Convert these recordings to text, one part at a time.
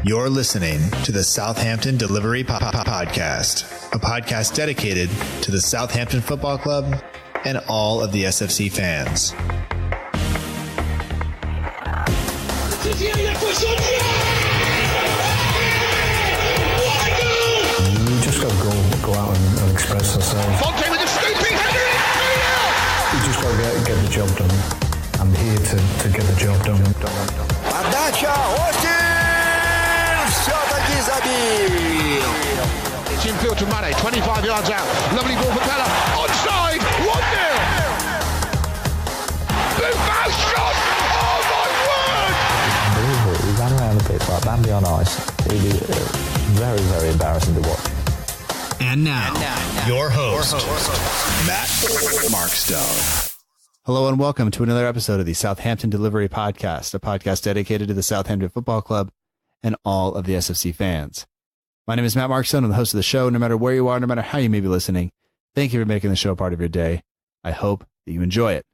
You're listening to the Southampton Delivery Podcast, a podcast dedicated to the Southampton Football Club and all of the SFC fans. We just got to go out and express ourselves. Fonte with a scooping header. We just got to get the job done. I'm here to get the job done. Подача, Austin! Все-таки забил! It's infield to Mane, 25 yards out. Lovely ball for Pella. Onside, 1-0! Buffon shot! Oh my word! Unbelievable. We ran around the pitch like Bambi on ice. It was very, very embarrassing to watch. And now, your host, Matt Markstone. Hello and welcome to another episode of the Southampton Delivery Podcast, a podcast dedicated to the Southampton Football Club and all of the SFC fans. My name is Matt Markstone. I'm the host of the show. No matter where you are, no matter how you may be listening, thank you for making the show a part of your day. I hope that you enjoy it.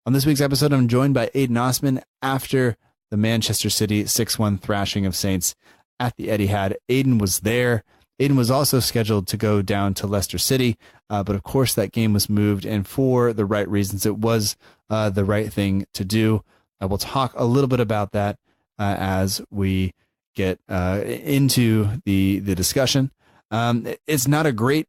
On this week's episode, I'm joined by Aydin Osman after the Manchester City 6-1 thrashing of Saints at the Etihad. Aydin was there. Aydin was also scheduled to go down to Leicester City, but of course that game was moved, and for the right reasons. It was the right thing to do. I will talk a little bit about that as we get into the discussion. It's not a great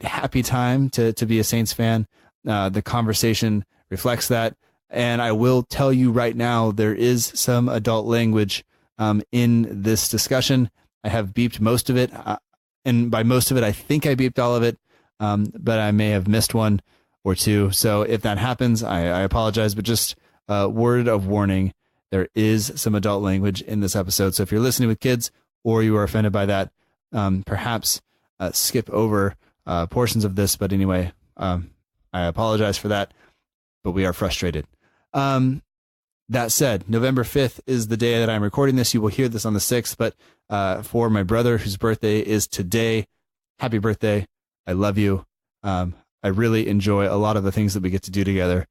happy time to be a Saints fan. The conversation reflects that, and I will tell you right now, there is some adult language in this discussion. I have beeped most of it, and by most of it, I think I beeped all of it, but I may have missed one or two. So if that happens, I apologize, but just word of warning, there is some adult language in this episode. So if you're listening with kids or you are offended by that, perhaps skip over portions of this. But anyway, I apologize for that, but we are frustrated. That said, November 5th is the day that I'm recording this. You will hear this on the 6th, but for my brother, whose birthday is today, happy birthday. I love you. I really enjoy a lot of the things that we get to do together.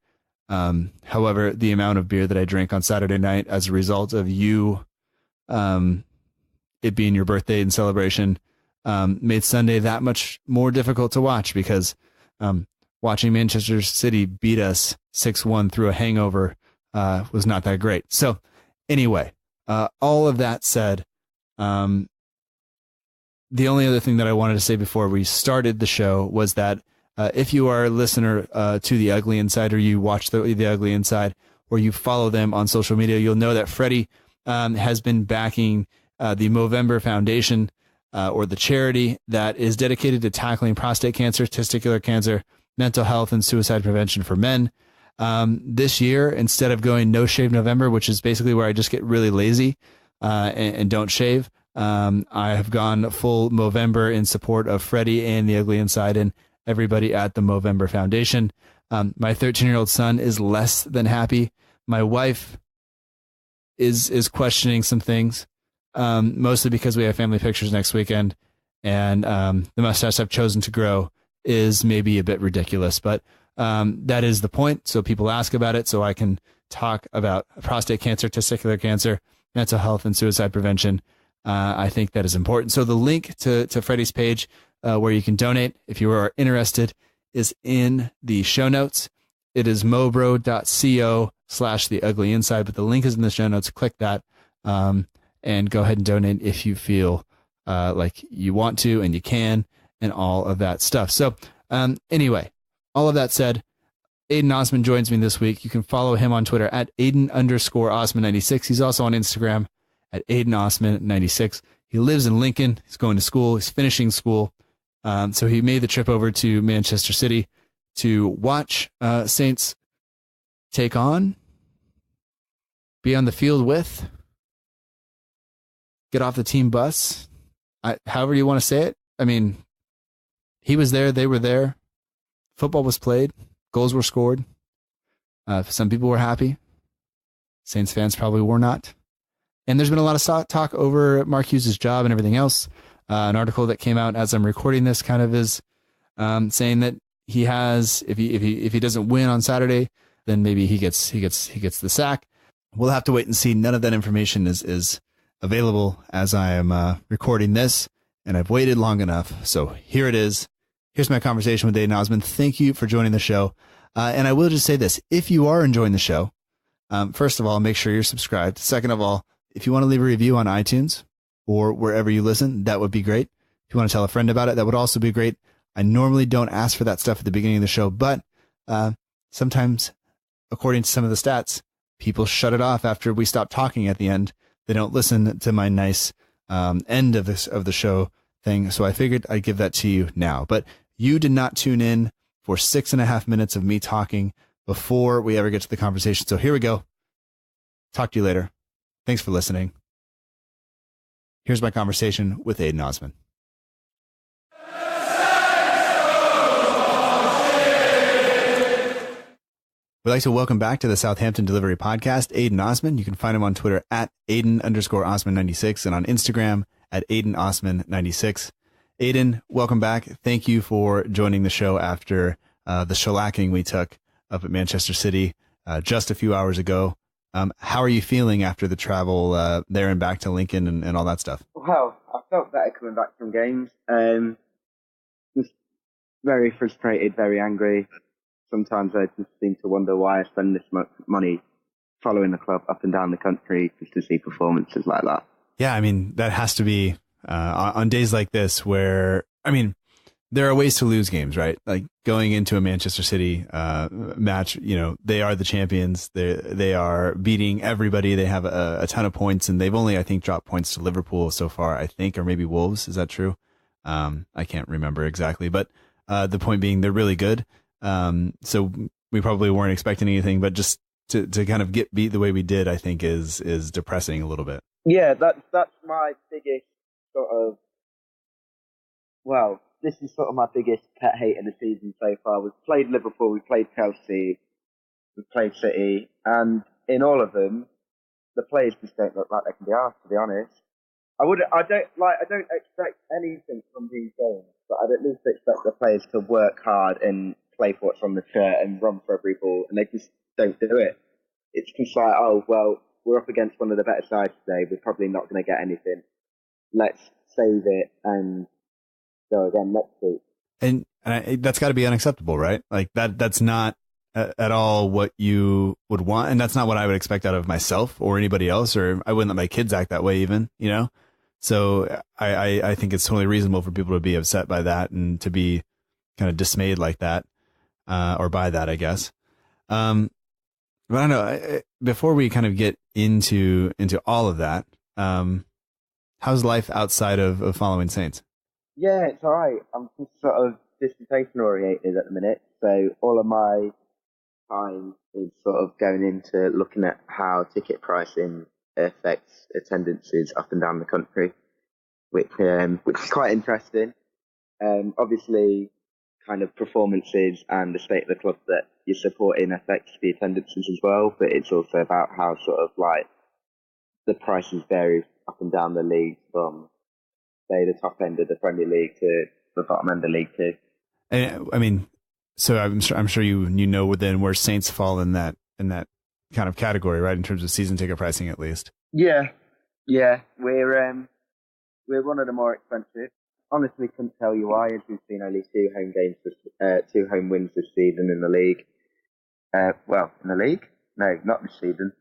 However, the amount of beer that I drank on Saturday night as a result of you, it being your birthday and celebration, made Sunday that much more difficult to watch because watching Manchester City beat us 6-1 through a hangover was not that great. So anyway, all of that said, the only other thing that I wanted to say before we started the show was that if you are a listener to The Ugly Inside, or you watch the Ugly Inside, or you follow them on social media, you'll know that Freddie has been backing the Movember Foundation, or the charity that is dedicated to tackling prostate cancer, testicular cancer, mental health, and suicide prevention for men. This year, instead of going No Shave November, which is basically where I just get really lazy and don't shave, I have gone full Movember in support of Freddie and The Ugly Inside and everybody at the Movember Foundation. My 13-year-old son is less than happy. My wife is questioning some things, mostly because we have family pictures next weekend, and the mustache I've chosen to grow is maybe a bit ridiculous, but that is the point. So people ask about it, so I can talk about prostate cancer, testicular cancer, mental health, and suicide prevention. I think that is important. So the link to Freddie's page where you can donate if you are interested is in the show notes. It is mobro.co/theuglyInside, but the link is in the show notes. Click that and go ahead and donate if you feel like you want to and you can, and all of that stuff. So anyway, all of that said, Aydin Osman joins me this week. You can follow him on Twitter at Aydin_Osman96. He's also on Instagram at Aydin_Osman96. He lives in Lincoln. He's going to school. He's finishing school. So he made the trip over to Manchester City to watch Saints take on, be on the field with, get off the team bus, however you want to say it. I mean, he was there. They were there. Football was played. Goals were scored. Some people were happy. Saints fans probably were not. And there's been a lot of talk over Mark Hughes' job and everything else. An article that came out as I'm recording this kind of is saying that he has, if he doesn't win on Saturday, then maybe he gets the sack. We'll have to wait and see. None of that information is available as I am recording this, and I've waited long enough. So here it is. Here's my conversation with Aydin Osman. Thank you for joining the show. And I will just say this. If you are enjoying the show, first of all, make sure you're subscribed. Second of all, if you want to leave a review on iTunes or wherever you listen, that would be great. If you want to tell a friend about it, that would also be great. I normally don't ask for that stuff at the beginning of the show, but sometimes, according to some of the stats, people shut it off after we stop talking at the end. They don't listen to my nice end of the show thing. So I figured I'd give that to you now. But you did not tune in for 6.5 minutes of me talking before we ever get to the conversation. So here we go. Talk to you later. Thanks for listening. Here's my conversation with Aydin Osman. We'd like to welcome back to the Southampton Delivery Podcast, Aydin Osman. You can find him on Twitter at Aydin_Osman96 and on Instagram at AydinOsman96. Aydin, welcome back. Thank you for joining the show after the shellacking we took up at Manchester City just a few hours ago. How are you feeling after the travel there and back to Lincoln and all that stuff? Well, I felt better coming back from games. Just very frustrated, very angry. Sometimes I just seem to wonder why I spend this much money following the club up and down the country just to see performances like that. Yeah, I mean, that has to be on days like this where, I mean, there are ways to lose games, right? Like going into a Manchester City match, you know, they are the champions. They are beating everybody. They have a ton of points, and they've only, I think, dropped points to Liverpool so far, I think, or maybe Wolves. Is that true? I can't remember exactly, but the point being they're really good. So we probably weren't expecting anything, but just to kind of get beat the way we did, I think is depressing a little bit. Yeah, that's my biggest sort of, well, this is sort of my biggest pet hate of the season so far. We've played Liverpool, we've played Chelsea, we've played City, and in all of them, the players just don't look like they can be asked, to be honest. I don't expect anything from these games, but I'd at least expect the players to work hard and play for what's on the shirt and run for every ball, and they just don't do it. It's just like, oh, well, we're up against one of the better sides today, we're probably not going to get anything. Let's save it and go again next week. And that's got to be unacceptable, right? Like that's not at all what you would want, and that's not what I would expect out of myself or anybody else, or I wouldn't let my kids act that way even, you know? So I think it's totally reasonable for people to be upset by that and to be kind of dismayed like that. Or by that, I guess. But I don't know. Before we kind of get into all of that, how's life outside of following Saints? Yeah, it's all right. I'm just sort of dissertation oriented at the minute, so all of my time is sort of going into looking at how ticket pricing affects attendances up and down the country, which is quite interesting. Obviously, kind of performances and the state of the club that you're supporting affects the attendances as well, but it's also about how sort of like the prices vary up and down the league from, say, the top end of the Premier League to the bottom end of League Two. And I mean, so I'm sure you know then where Saints fall in that kind of category, right? In terms of season ticket pricing, at least. Yeah, we're one of the more expensive. Honestly, couldn't tell you why, as we've seen only two home wins this season in the league. In the league? No, not this season.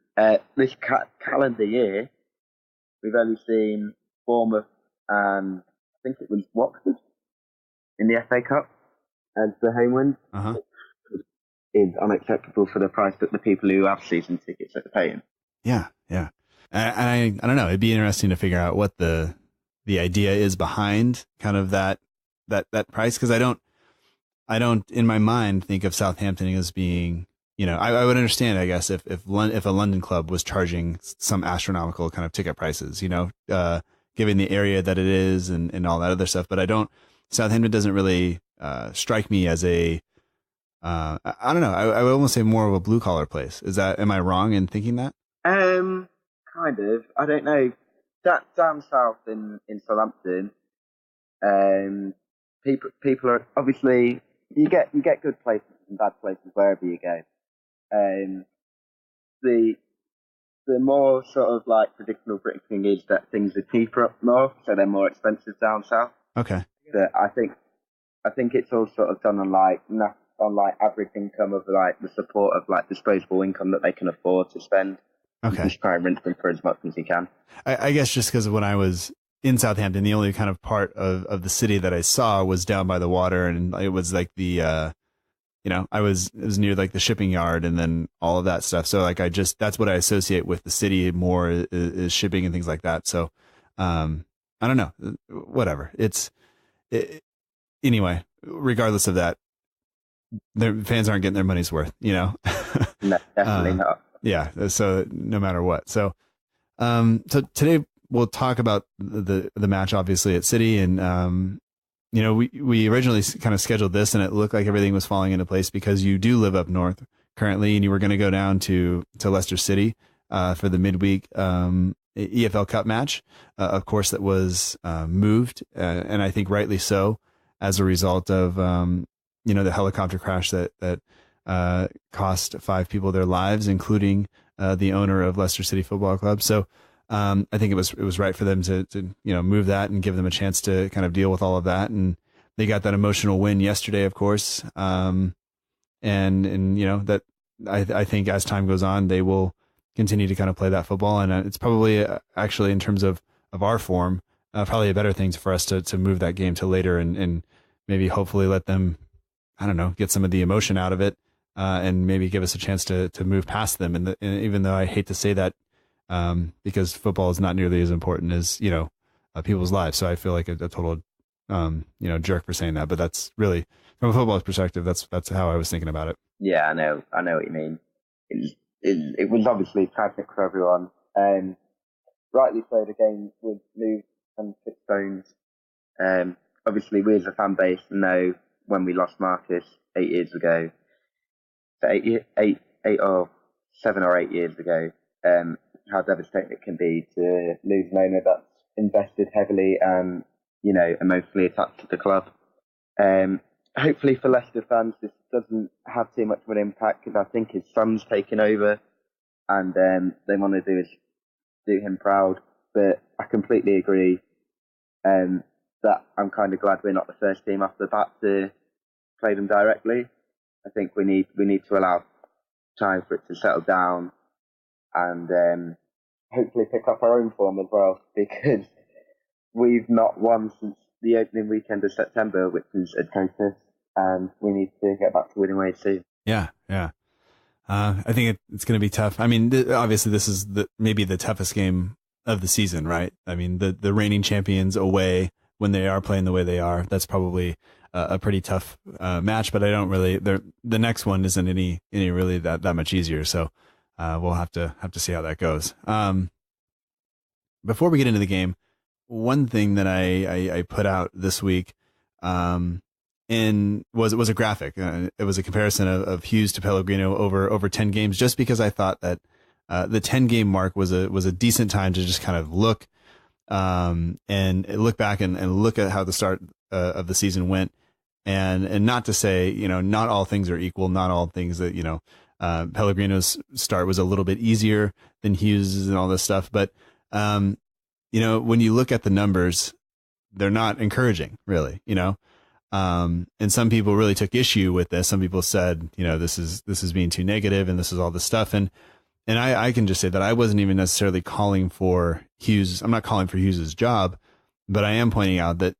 This calendar year, we've only seen Bournemouth and I think it was Watford in the FA Cup as the home wins. Uh-huh. Is unacceptable for the price that the people who have season tickets are paying. Yeah. And I don't know. It'd be interesting to figure out what the idea is behind kind of that price, because I don't in my mind think of Southampton as being, you know, I would understand, I guess, if a London club was charging some astronomical kind of ticket prices, you know, given the area that it is and all that other stuff. But Southampton doesn't really strike me as a I don't know. I would almost say more of a blue collar place. Am I wrong in thinking that? Kind of. I don't know. Down south in Southampton, people are obviously you get good places and bad places wherever you go. The the more sort of like traditional British thing is that things are cheaper up north, so they're more expensive down south. Okay. But I think it's all sort of done on like average income of like the support of like disposable income that they can afford to spend. Okay. You just try and rinse them for as much as you can. I guess just because when I was in Southampton, the only kind of part of the city that I saw was down by the water, and it was like the it was near like the shipping yard and then all of that stuff. So like that's what I associate with the city more is shipping and things like that. So I don't know, whatever. Anyway, regardless of that, their fans aren't getting their money's worth, No, definitely not. Yeah. So no matter what. So today we'll talk about the match, obviously, at City. And, we originally kind of scheduled this and it looked like everything was falling into place because you do live up north currently and you were going to go down to Leicester City for the midweek EFL Cup match. Of course, that was moved, and I think rightly so, as a result of, the helicopter crash that cost 5 people their lives, including the owner of Leicester City Football Club. So I think it was right for them to move that and give them a chance to kind of deal with all of that. And they got that emotional win yesterday, of course. And that I think as time goes on, they will continue to kind of play that football. And it's probably actually in terms of our form, probably a better thing for us to move that game to later and maybe hopefully let them, I don't know, get some of the emotion out of it and maybe give us a chance to move past them. And even though I hate to say that, because football is not nearly as important as, people's lives. So I feel like a total, jerk for saying that, but that's really from a football perspective. That's how I was thinking about it. Yeah, I know what you mean. It was obviously tragic for everyone. Rightly so, the game was moved and postponed. Obviously we as a fan base know when we lost Marcus 8 years ago, so 7 or 8 years ago, how devastating it can be to lose an owner that's invested heavily and, emotionally attached to the club. Hopefully for Leicester fans, this doesn't have too much of an impact because I think his son's taken over and they want to do him proud. But I completely agree that I'm kind of glad we're not the first team off the bat to play them directly. I think we need to allow time for it to settle down and hopefully pick up our own form as well, because we've not won since the opening weekend of September, which is atrocious, and we need to get back to winning ways soon. Yeah. I think it's going to be tough. I mean, obviously this is maybe the toughest game of the season, right? I mean, the reigning champions away when they are playing the way they are, that's probably a pretty tough match, but I don't really, the next one isn't any really that much easier. So we'll have to see how that goes. Before we get into the game, one thing that I put out this week was a graphic. It was a comparison of Hughes to Pellegrino over 10 games, just because I thought that the 10 game mark was a decent time to just kind of look and look back and look at how the start of the season went, and not to say, not all things are equal, not all things that, Pellegrino's start was a little bit easier than Hughes's and all this stuff. But, when you look at the numbers, they're not encouraging, really, and some people really took issue with this. Some people said, this is being too negative and this is all this stuff. And I can just say that I wasn't even necessarily calling for Hughes. I'm not calling for Hughes's job, but I am pointing out that,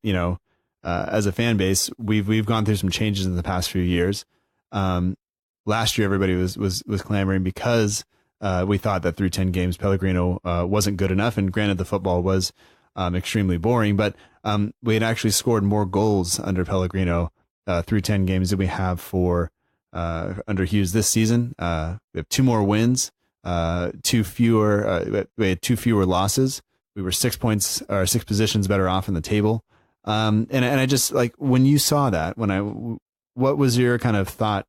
as a fan base, we've gone through some changes in the past few years. Last year, everybody was clamoring because we thought that through 10 games, Pellegrino wasn't good enough. And granted, the football was extremely boring, but we had actually scored more goals under Pellegrino through 10 games than we have for under Hughes this season. We have 2 more wins, 2 fewer. We had 2 fewer losses. We were 6 points or 6 positions better off in the table. And I just, like, when you saw that, what was your kind of thought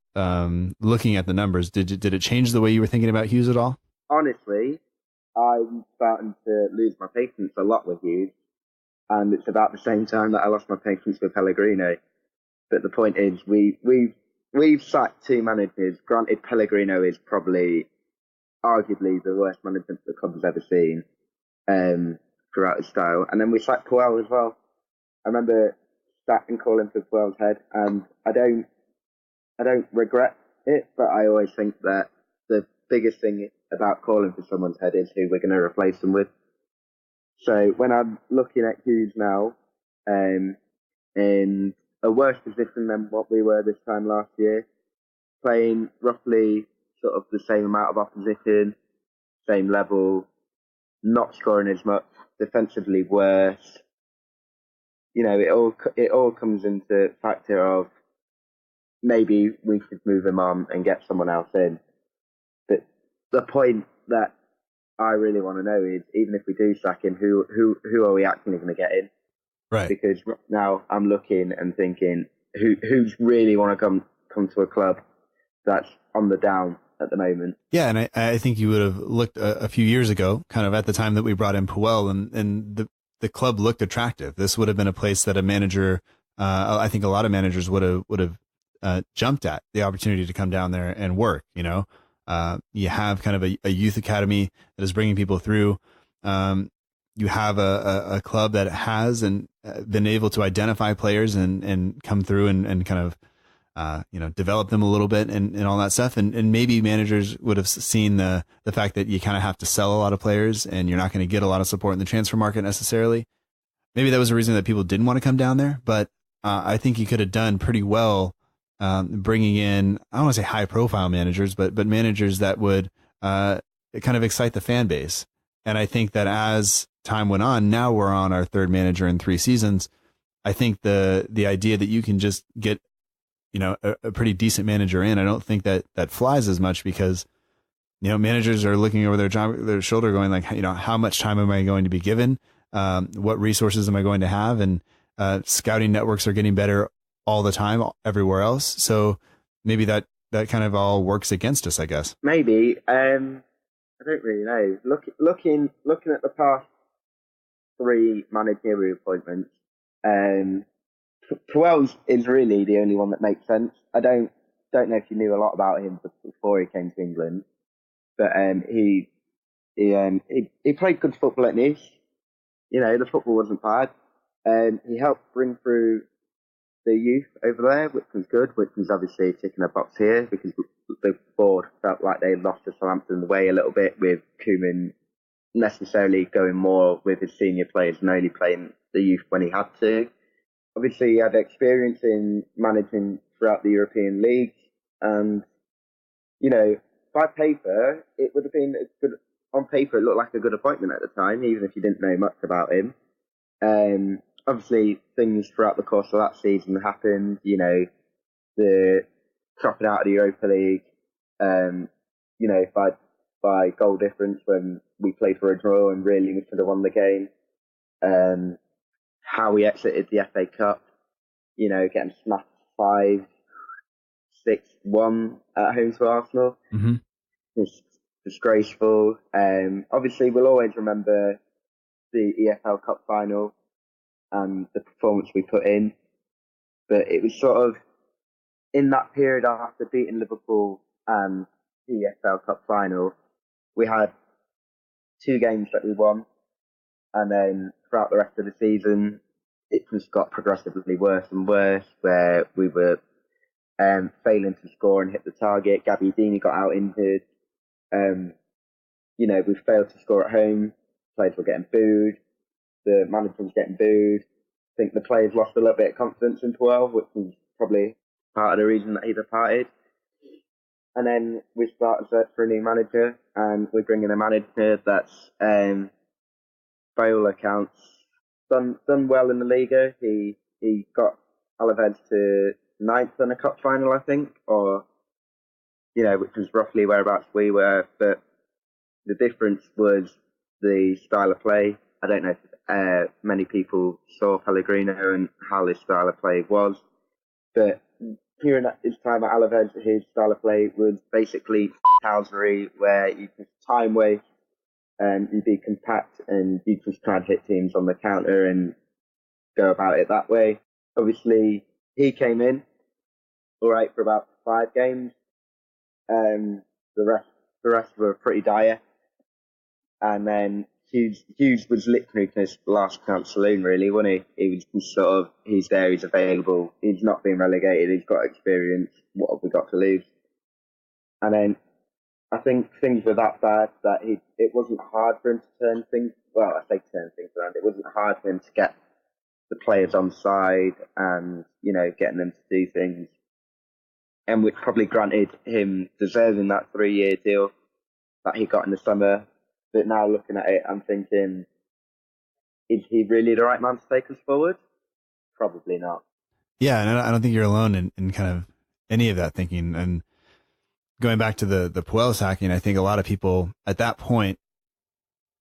looking at the numbers? Did it change the way you were thinking about Hughes at all? Honestly, I'm starting to lose my patience a lot with Hughes, and it's about the same time that I lost my patience with Pellegrino. But the point is, we've sacked 2 managers. Granted, Pellegrino is probably arguably the worst management the club has ever seen throughout his style. And then we sacked Puel as well. I remember starting calling for Puel's head, and I don't regret it, but I always think that the biggest thing about calling for someone's head is who we're going to replace them with. So when I'm looking at Hughes now, in a worse position than what we were this time last year, playing roughly sort of the same amount of opposition, same level, not scoring as much, defensively worse. You know, it all comes into factor of maybe we should move him on and get someone else in. But the point that I really want to know is, even if we do sack him, who are we actually going to get in? Right. Because now I'm looking and thinking, who's really want to come to a club that's on the down at the moment? Yeah, and I think you would have looked a few years ago, kind of at the time that we brought in Puel, and the club looked attractive. This would have been a place that a manager, I think a lot of managers would have jumped at the opportunity to come down there and work. You know, you have kind of a youth academy that is bringing people through. You have a club that has and been able to identify players and come through and kind of develop them a little bit and all that stuff. And maybe managers would have seen the fact that you kind of have to sell a lot of players and you're not going to get a lot of support in the transfer market necessarily. Maybe that was a reason that people didn't want to come down there, but I think you could have done pretty well bringing in, I don't want to say high profile managers, but managers that would kind of excite the fan base. And I think that as time went on, now we're on our third manager in 3 seasons. I think the idea that you can just get, a pretty decent manager in, I don't think that flies as much, because, managers are looking over their shoulder going like, how much time am I going to be given? What resources am I going to have? And scouting networks are getting better all the time, everywhere else. So maybe that kind of all works against us, I guess. Maybe. I don't really know. Looking at the past 3 managerial appointments, Puel is really the only one that makes sense. I don't know if you knew a lot about him before he came to England, but he played good football at Nice. The football wasn't bad. He helped bring through the youth over there, which was good, which was obviously ticking a box here, because the board felt like they lost to Southampton the way a little bit, with Koeman necessarily going more with his senior players and only playing the youth when he had to. Obviously, he had experience in managing throughout the European leagues, and, by paper, it would have been good. On paper, it looked like a good appointment at the time, even if you didn't know much about him. Obviously, things throughout the course of that season happened, the dropping out of the Europa League, by goal difference when we played for a draw and really we could have won the game. How we exited the FA Cup, getting smashed 5-6-1 at home to Arsenal. Mm-hmm. It's disgraceful. Obviously, we'll always remember the EFL Cup final and the performance we put in. But it was sort of in that period after beating Liverpool and the EFL Cup final, we had 2 games that we won. And then throughout the rest of the season, it just got progressively worse and worse, where we were failing to score and hit the target. Gabbiadini got out injured. We failed to score at home. Players were getting booed. The manager was getting booed. I think the players lost a little bit of confidence in Puel, which was probably part of the reason that he departed. And then we start a search for a new manager, and we're bringing a manager that's, by all accounts, done well in the Liga. He got Alaves to 9th in a cup final, I think, or which was roughly whereabouts we were. But the difference was the style of play. I don't know if many people saw Pellegrino and how his style of play was, but during his time at Alaves, his style of play was basically housery, where you just time waste and you'd be compact and you just try and hit teams on the counter and go about it that way. Obviously, he came in all right for about 5 games. The rest the rest were pretty dire. And then Hughes was literally his last chance saloon, really, wasn't he? He was just sort of, he's there, he's available, he's not being relegated, he's got experience, what have we got to lose? And then I think things were that bad that it wasn't hard for him to turn things, well, I say turn things around, it wasn't hard for him to get the players on side and, you know, getting them to do things. And we probably granted him deserving that 3-year deal that he got in the summer. But now looking at it, I'm thinking, is he really the right man to take us forward? Probably not. Yeah, and I don't think you're alone in kind of any of that thinking. And going back to the Puel sacking, I think a lot of people at that point,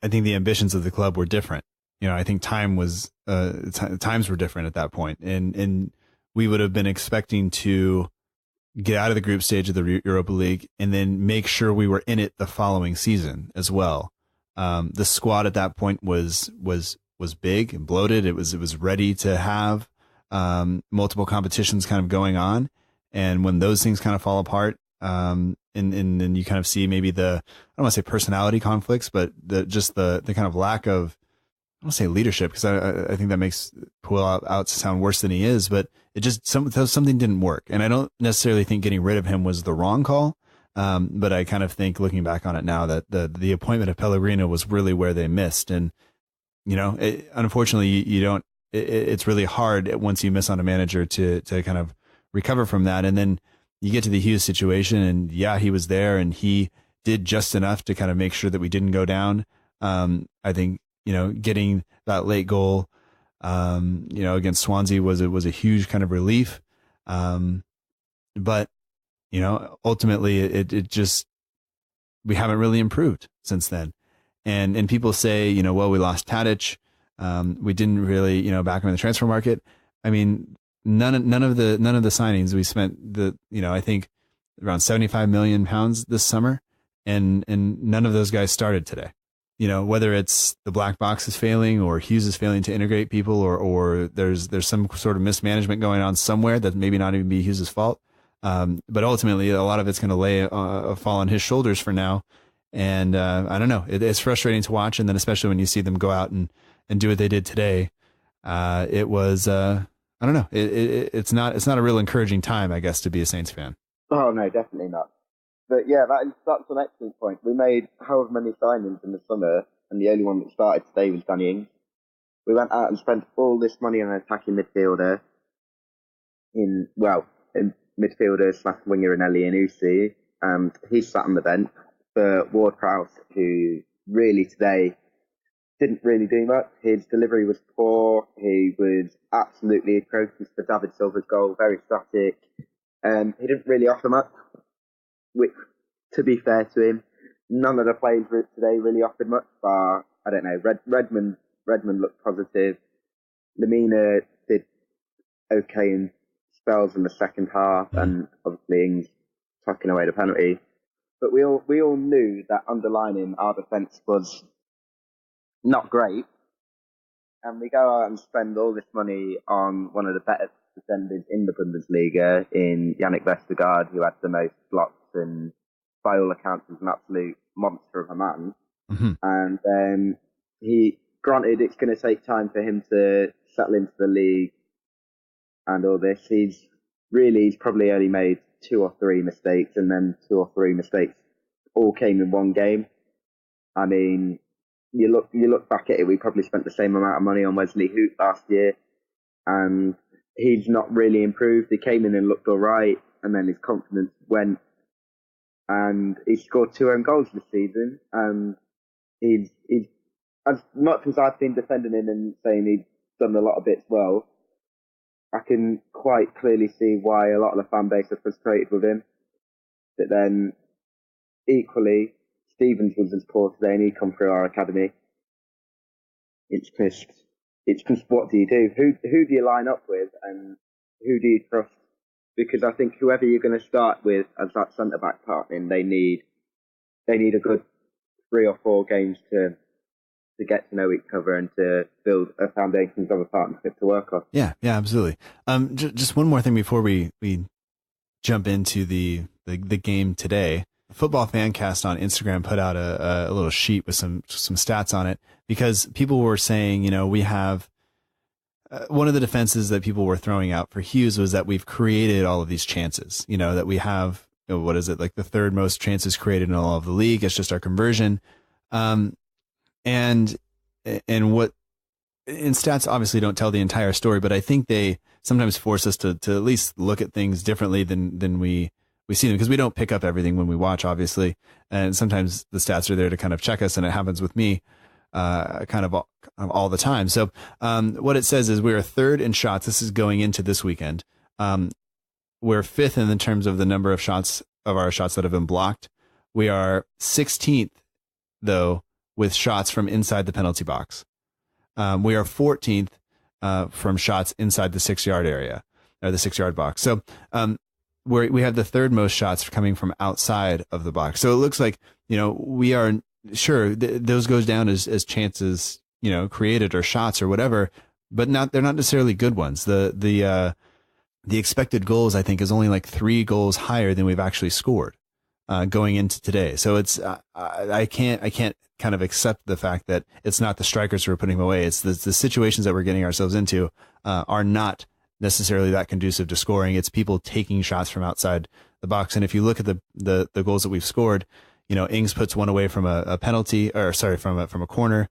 I think the ambitions of the club were different. You know, I think times were different at that point, and we would have been expecting to get out of the group stage of the Europa League and then make sure we were in it the following season as well. The squad at that point was big and bloated. It was ready to have multiple competitions kind of going on, and when those things kind of fall apart, and you kind of see maybe I don't want to say personality conflicts, but the kind of lack of, I don't want to say leadership, because I think that makes Puel out to sound worse than he is, but it just something didn't work, and I don't necessarily think getting rid of him was the wrong call. But I kind of think, looking back on it now, that the appointment of Pellegrino was really where they missed. And, you know, unfortunately, you don't, it's really hard once you miss on a manager to kind of recover from that. And then you get to the Hughes situation, and yeah, he was there and he did just enough to kind of make sure that we didn't go down. I think, you know, getting that late goal, you know, against Swansea was a huge kind of relief. But, you know, ultimately it just, we haven't really improved since then. And people say, you know, well, we lost Tadic. We didn't really, you know, back him in the transfer market. I mean, none of the signings we spent, I think around £75 million this summer, and none of those guys started today. You know, whether it's the black box is failing, or Hughes is failing to integrate people, or there's some sort of mismanagement going on somewhere that maybe not even be Hughes' fault. But ultimately, a lot of it's going to lay a fall on his shoulders for now. And I don't know, it's frustrating to watch. And then especially when you see them go out and do what they did today, it was, I don't know, it's not a real encouraging time, I guess, to be a Saints fan. Oh, no, definitely not. But yeah, that's an excellent point. We made however many signings in the summer, and the only one that started today was Danny Ings. We went out and spent all this money on an attacking midfielder in midfielder / winger in Ellie and Usi, and he sat on the bench for Ward-Prowse, who really today didn't really do much. His delivery was poor. He was absolutely atrocious for David Silva's goal, very static. He didn't really offer much, which, to be fair to him, none of the players today really offered much, bar, I don't know, Redmond looked positive. Lemina did okay in spells in the second half, and obviously Ings tucking away the penalty. But we all knew that underlining our defence was not great, and we go out and spend all this money on one of the better defenders in the Bundesliga in Yannick Vestergaard, who had the most blocks and by all accounts was an absolute monster of a man. Mm-hmm. And granted, it's going to take time for him to settle into the league and all this. He's probably only made 2 or 3 mistakes, and then 2 or 3 mistakes all came in one game. I mean, you look back at it, we probably spent the same amount of money on Wesley Hoot last year, and he's not really improved. He came in and looked all right, and then his confidence went, and he scored 2 own goals this season. And he's as much as I've been defending him and saying he's done a lot of bits well, I can quite clearly see why a lot of the fan base are frustrated with him. But then, equally, Stevens was as poor today, and he come through our academy. It's just what do you do? Who do you line up with, and who do you trust? Because I think whoever you're going to start with as that centre back partner, they need a good 3 or 4 games to get to know each other and to build a foundations of a partnership to work on. Yeah, absolutely. Just one more thing before we jump into the game today. Football Fancast on Instagram put out a little sheet with some stats on it, because people were saying, we have one of the defenses that people were throwing out for Hughes was that we've created all of these chances, that we have, what is it, like the third most chances created in all of the league. It's just our conversion. And what, and stats obviously don't tell the entire story, but I think they sometimes force us to at least look at things differently than we see them, because we don't pick up everything when we watch, obviously. And sometimes the stats are there to kind of check us, and it happens with me kind of all the time. So what it says is we are third in shots. This is going into this weekend. We're fifth in the terms of the number of our shots that have been blocked. We are 16th, though, with shots from inside the penalty box. We are 14th from shots inside the 6-yard area, or the 6-yard box. So we have the third most shots coming from outside of the box. So it looks like, we are sure those goes down as chances, created or shots or whatever, but they're not necessarily good ones. The expected goals, I think, is only like 3 goals higher than we've actually scored going into today. So it's I can't kind of accept the fact that it's not the strikers who are putting them away. It's the situations that we're getting ourselves into are not necessarily that conducive to scoring. It's people taking shots from outside the box. And if you look at the goals that we've scored, Ings puts one away from a penalty, or sorry, from a corner.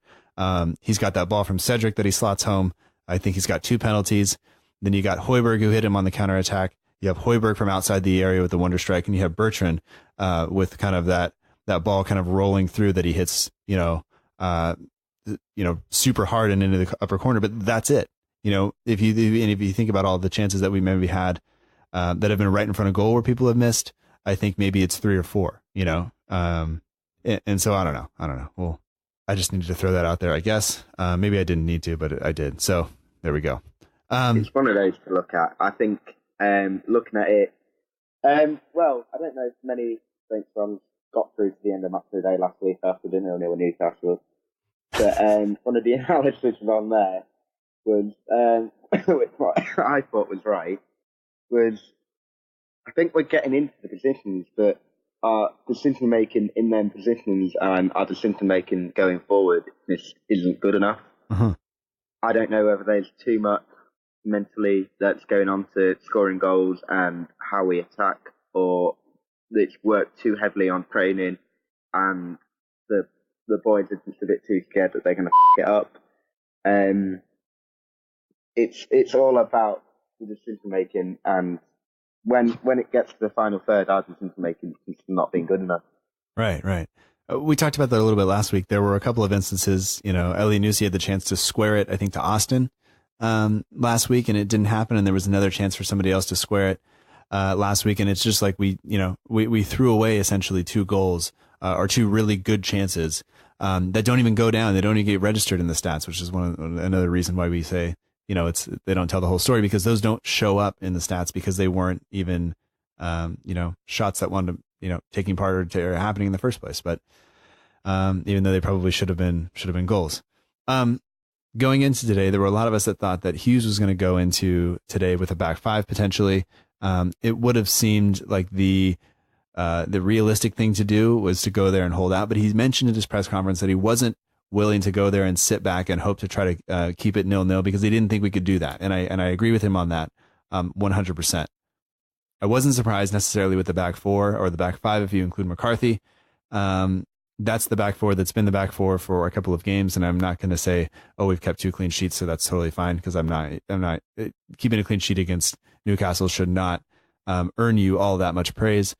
He's got that ball from Cedric that he slots home. I think he's got 2 penalties. Then you got Højbjerg, who hit him on the counterattack. You have Højbjerg from outside the area with the wonder strike, and you have Bertrand with kind of that ball kind of rolling through that he hits, super hard and into the upper corner. But that's it. If you think about all the chances that we maybe had that have been right in front of goal where people have missed, I think maybe it's 3 or 4. And so I don't know. Well, I just needed to throw that out there, I guess. Maybe I didn't need to, but I did. So there we go. It's one of those to look at. I think looking at it, well, I don't know if many Saints fans got through to the end of match of the day last week after the 0-0 with Newcastle. But one of the analysis on there was, which what I thought was right, was I think we're getting into the positions that our decision making in them positions and our decision making going forward isn't good enough. Uh-huh. I don't know whether there's too much mentally that's going on to scoring goals and how we attack, or it's worked too heavily on training and the boys are just a bit too scared that they're going to f it up. It's all about the decision making, and when it gets to the final third, our decision making has not been good enough. Right. We talked about that a little bit last week. There were a couple of instances, Ellie Nusi had the chance to square it, I think, to Austin last week, and it didn't happen. And there was another chance for somebody else to square it last week. And it's just like we threw away essentially 2 goals or 2 really good chances that don't even go down. They don't even get registered in the stats, which is another reason why we say, they don't tell the whole story, because those don't show up in the stats because they weren't even, shots that wanted to, taking part or happening in the first place. But even though they probably should have been goals. Going into today, there were a lot of us that thought that Hughes was going to go into today with a back 5 potentially. It would have seemed like the realistic thing to do was to go there and hold out. But he mentioned at his press conference that he wasn't willing to go there and sit back and hope to try to keep it 0-0 because he didn't think we could do that. And I agree with him on that 100%. I wasn't surprised necessarily with the back 4 or the back 5 if you include McCarthy. That's the back 4 that's been the back 4 for a couple of games, and I'm not going to say, oh, we've kept 2 clean sheets, so that's totally fine, because I'm not keeping a clean sheet against Newcastle should not earn you all that much praise.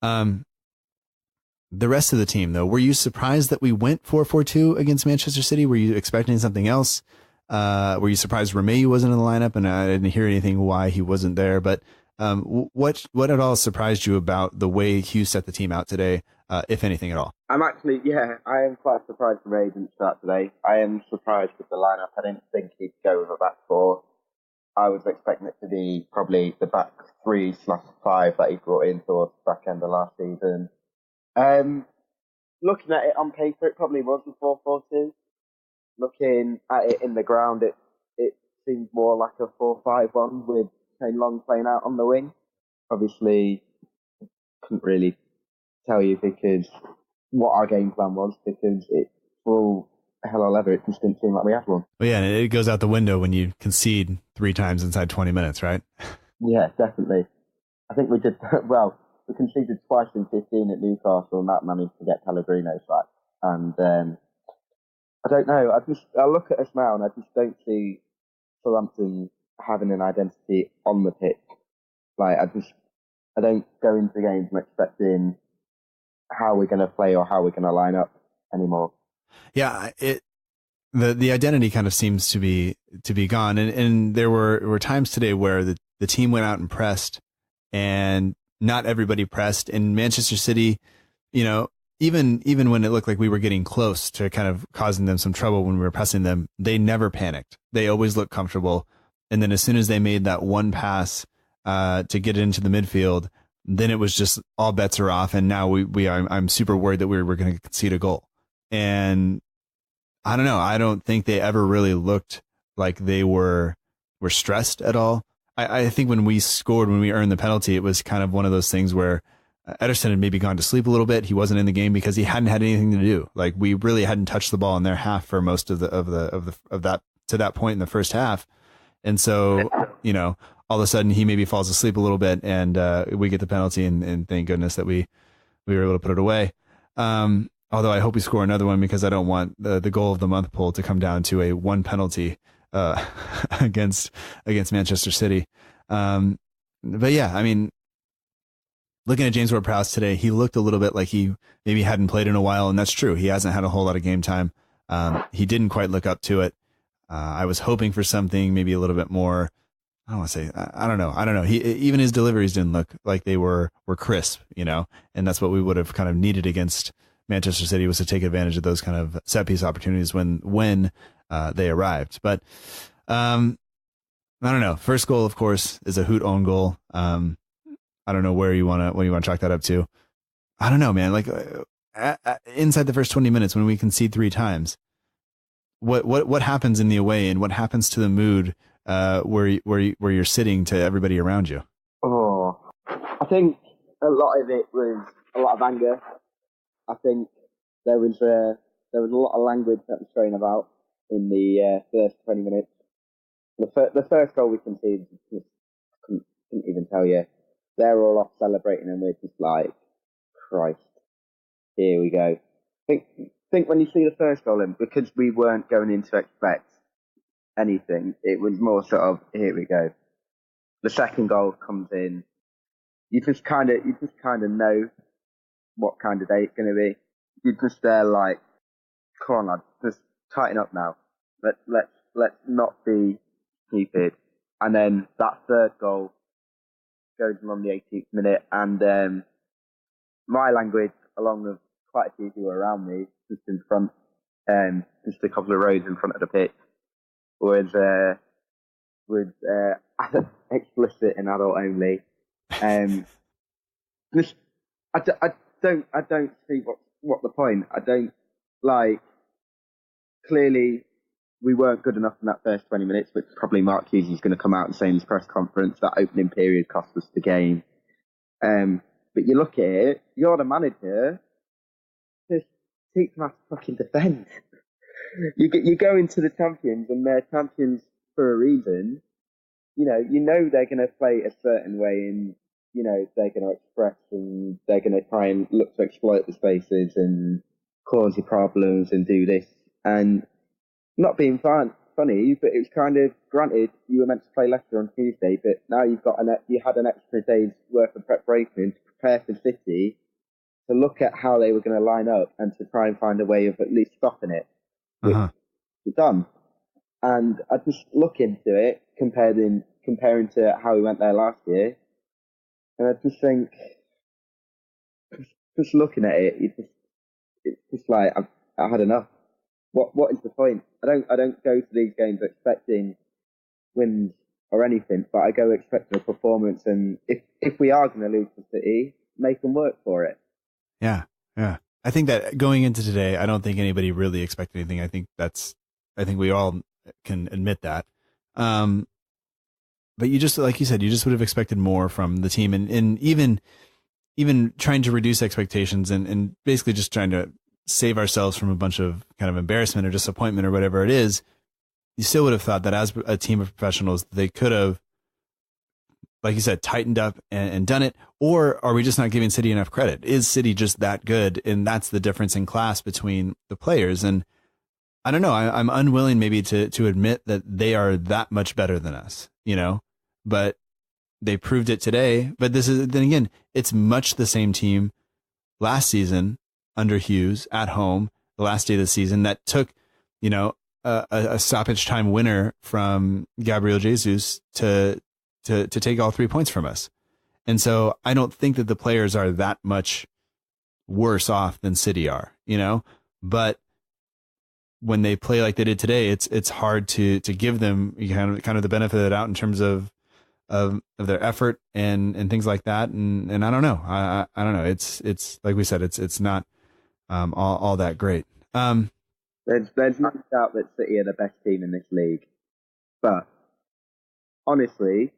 The rest of the team, though, were you surprised that we went 4-4-2 against Manchester City? Were you expecting something else? Were you surprised Romeu wasn't in the lineup? And I didn't hear anything why he wasn't there, but what at all surprised you about the way Hughes set the team out today, if anything at all? I am quite surprised Ray didn't start today. I am surprised with the lineup. I didn't think he'd go with a back 4. I was expecting it to be probably the back 3/5 that he brought in towards the back end of last season. Looking at it on paper, it probably was a 4-4-2. Looking at it in the ground, it seemed more like a 4-5-1 with Shane Long playing out on the wing. Obviously, couldn't really tell you because what our game plan was, because for all hell or leather, it just didn't seem like we had one. Well, yeah, and it goes out the window when you concede 3 times inside 20 minutes, right? Yeah, definitely. I think we did, well, we conceded twice in 15 at Newcastle, and that managed to get Pellegrino's back. And I don't know, I look at us now and I just don't see Southampton having an identity on the pitch. Like, I don't go into games and expecting how we're going to play or how we're going to line up anymore. Yeah, the identity kind of seems to be gone, and there were times today where the team went out and pressed, and not everybody pressed. And Manchester City, you know, even when it looked like we were getting close to kind of causing them some trouble when we were pressing them, they never panicked. They always looked comfortable, and then as soon as they made that one pass to get it into the midfield, then it was just all bets are off, and now I'm super worried that we're going to concede a goal. And I don't know. I don't think they ever really looked like they were stressed at all. I think when we scored, when we earned the penalty, it was kind of one of those things where Ederson had maybe gone to sleep a little bit. He wasn't in the game because he hadn't had anything to do. Like, we really hadn't touched the ball in their half for most of that to that point in the first half. And so, you know, all of a sudden he maybe falls asleep a little bit, and we get the penalty, and thank goodness that we were able to put it away. Although I hope we score another one, because I don't want the goal of the month poll to come down to a one penalty against Manchester City. But yeah, I mean, looking at James Ward-Prowse today, he looked a little bit like he maybe hadn't played in a while, and that's true. He hasn't had a whole lot of game time. He didn't quite look up to it. I was hoping for something maybe a little bit more. I don't want to say, I don't know. Even his deliveries didn't look like they were crisp, you know, and that's what we would have kind of needed against Manchester City, was to take advantage of those kind of set piece opportunities when they arrived. But I don't know. First goal, of course, is a Hoot own goal. I don't know what you want to chalk that up to. I don't know, man. Like inside the first 20 minutes, when we concede 3 times, what happens in the away, and what happens to the mood where you're sitting to everybody around you? Oh, I think a lot of it was a lot of anger. I think there was a lot of language that was thrown about in the first 20 minutes. The first goal we conceded, just couldn't even tell you. They're all off celebrating, and we're just like, Christ, here we go. Think when you see the first goal in, because we weren't going in to expect anything, it was more sort of, here we go. The second goal comes in, you just kind of know what kind of day it's going to be. You're just there like, come on, lad, just tighten up now. Let's not be stupid. And then that third goal goes on the 18th minute, and my language, along with quite a few who were around me, just in front, just a couple of rows in front of the pitch, was explicit and adult only. Just I don't see what the point. I don't like. Clearly, we weren't good enough in that first 20 minutes, which probably Mark Hughes is going to come out and say in his press conference that opening period cost us the game. But you look at it, you're the manager. Just teach them how to fucking defend. You go into the champions, and they're champions for a reason. You know they're going to play a certain way, and they're going to express, and they're going to try and look to exploit the spaces and cause you problems and do this. And not being funny, but it was kind of, granted, you were meant to play Leicester on Tuesday, but now you had an extra day's worth of preparation to prepare for City, to look at how they were going to line up and to try and find a way of at least stopping it. It's done. And I just look into it, comparing to how we went there last year, and I just think, just looking at it, it's just like, I've had enough. What is the point? I don't go to these games expecting wins or anything, but I go expecting a performance, and if we are going to lose to City, make them work for it. Yeah. I think that going into today, I don't think anybody really expected anything. I think we all can admit that. But you just, like you said, you just would have expected more from the team, and even even trying to reduce expectations and basically just trying to save ourselves from a bunch of kind of embarrassment or disappointment or whatever it is, you still would have thought that as a team of professionals, they could have, like you said, tightened up and done it. Or are we just not giving City enough credit? Is City just that good? And that's the difference in class between the players. And I don't know. I'm unwilling maybe to admit that they are that much better than us, but they proved it today. But then again, it's much the same team last season under Hughes at home, the last day of the season, that took, a stoppage time winner from Gabriel Jesus to take all 3 points from us. And so I don't think that the players are that much worse off than City are, but when they play like they did today, it's hard to give them kind of the benefit of the doubt in terms of their effort and things like that. And I don't know. I don't know. It's like we said, it's not all that great. There's no doubt that City are the best team in this league, but honestly,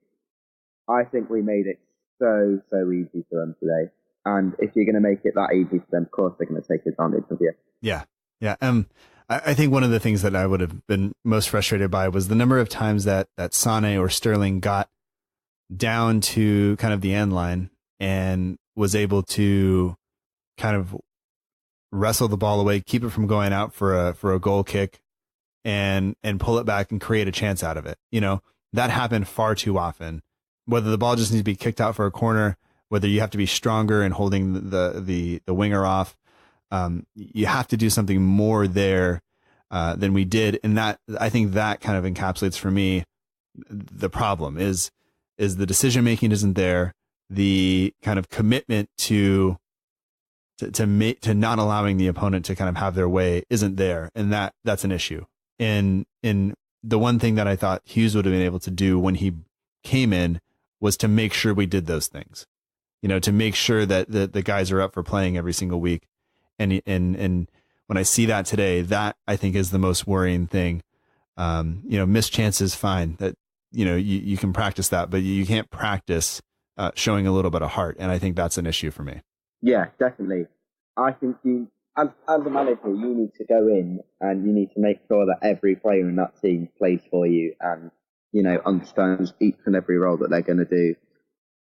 I think we made it so easy for them today. And if you're going to make it that easy for them, of course they're going to take advantage of you. Yeah. I think one of the things that I would have been most frustrated by was the number of times that Sane or Sterling got down to kind of the end line and was able to kind of wrestle the ball away, keep it from going out for a goal kick, and pull it back and create a chance out of it. That happened far too often. Whether the ball just needs to be kicked out for a corner, whether you have to be stronger in holding the winger off, you have to do something more there than we did. And that, I think that kind of encapsulates for me the problem is the decision making isn't there. The kind of commitment to not allowing the opponent to kind of have their way isn't there. And that's an issue. And the one thing that I thought Hughes would have been able to do when he came in was to make sure we did those things, to make sure that the guys are up for playing every single week. And when I see that today, that I think is the most worrying thing. Missed chances, fine, that, you can practice that, but you can't practice showing a little bit of heart. And I think that's an issue for me. Yeah, definitely. I think you, as a manager, you need to go in and you need to make sure that every player in that team plays for you and, understands each and every role that they're going to do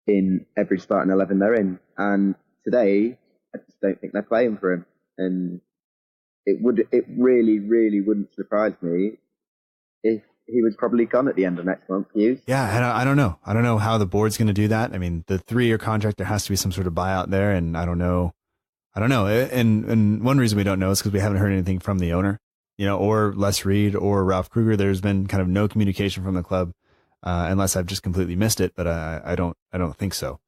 in every starting 11 they're in. And today, I just don't think they're playing for him. And it really, really wouldn't surprise me if he was probably gone at the end of next month. Hughes. Yeah, I don't know. I don't know how the board's going to do that. I mean, the 3-year contract, there has to be some sort of buyout there, and I don't know. And one reason we don't know is because we haven't heard anything from the owner, or Les Reed or Ralph Kruger. There's been kind of no communication from the club, unless I've just completely missed it. But I don't think so.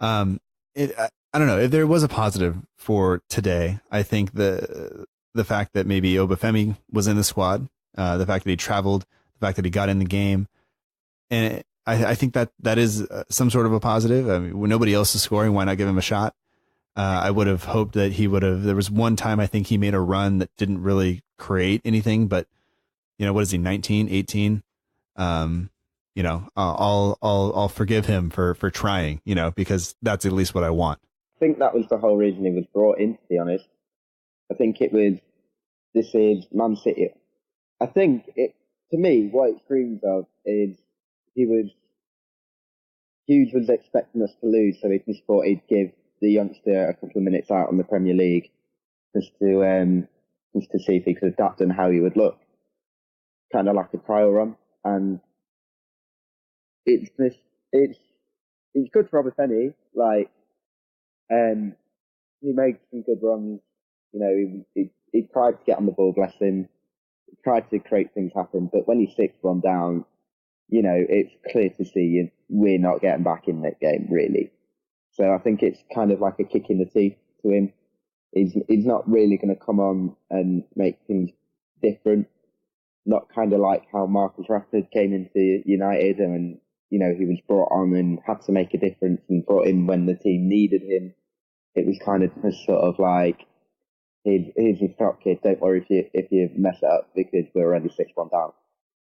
I don't know if there was a positive for today. I think the fact that maybe Obafemi was in the squad, the fact that he traveled, the fact that he got in the game, and I think that is some sort of a positive. I mean, when nobody else is scoring, why not give him a shot? I would have hoped that he would have. There was one time I think he made a run that didn't really create anything, but what is he, 19, 18? I'll forgive him for trying, because that's at least what I want. I think that was the whole reason he was brought in, to be honest. I think this is Man City. I think to me, what it screams of is Hughes was expecting us to lose, so he just thought he'd give the youngster a couple of minutes out on the Premier League just to see if he could adapt and how he would look, kind of like a trial run. And it's good for Obafemi. Like, he made some good runs. He tried to get on the ball, bless him. He tried to create things happen, but when he's 6-1 down, it's clear to see we're not getting back in that game, really. So I think it's kind of like a kick in the teeth to him. He's not really going to come on and make things different. Not kind of like how Marcus Rashford came into United and, he was brought on and had to make a difference and brought in when the team needed him. It was kind of just sort of like, here's your top kid. Don't worry if you mess it up because we're already 6-1 down.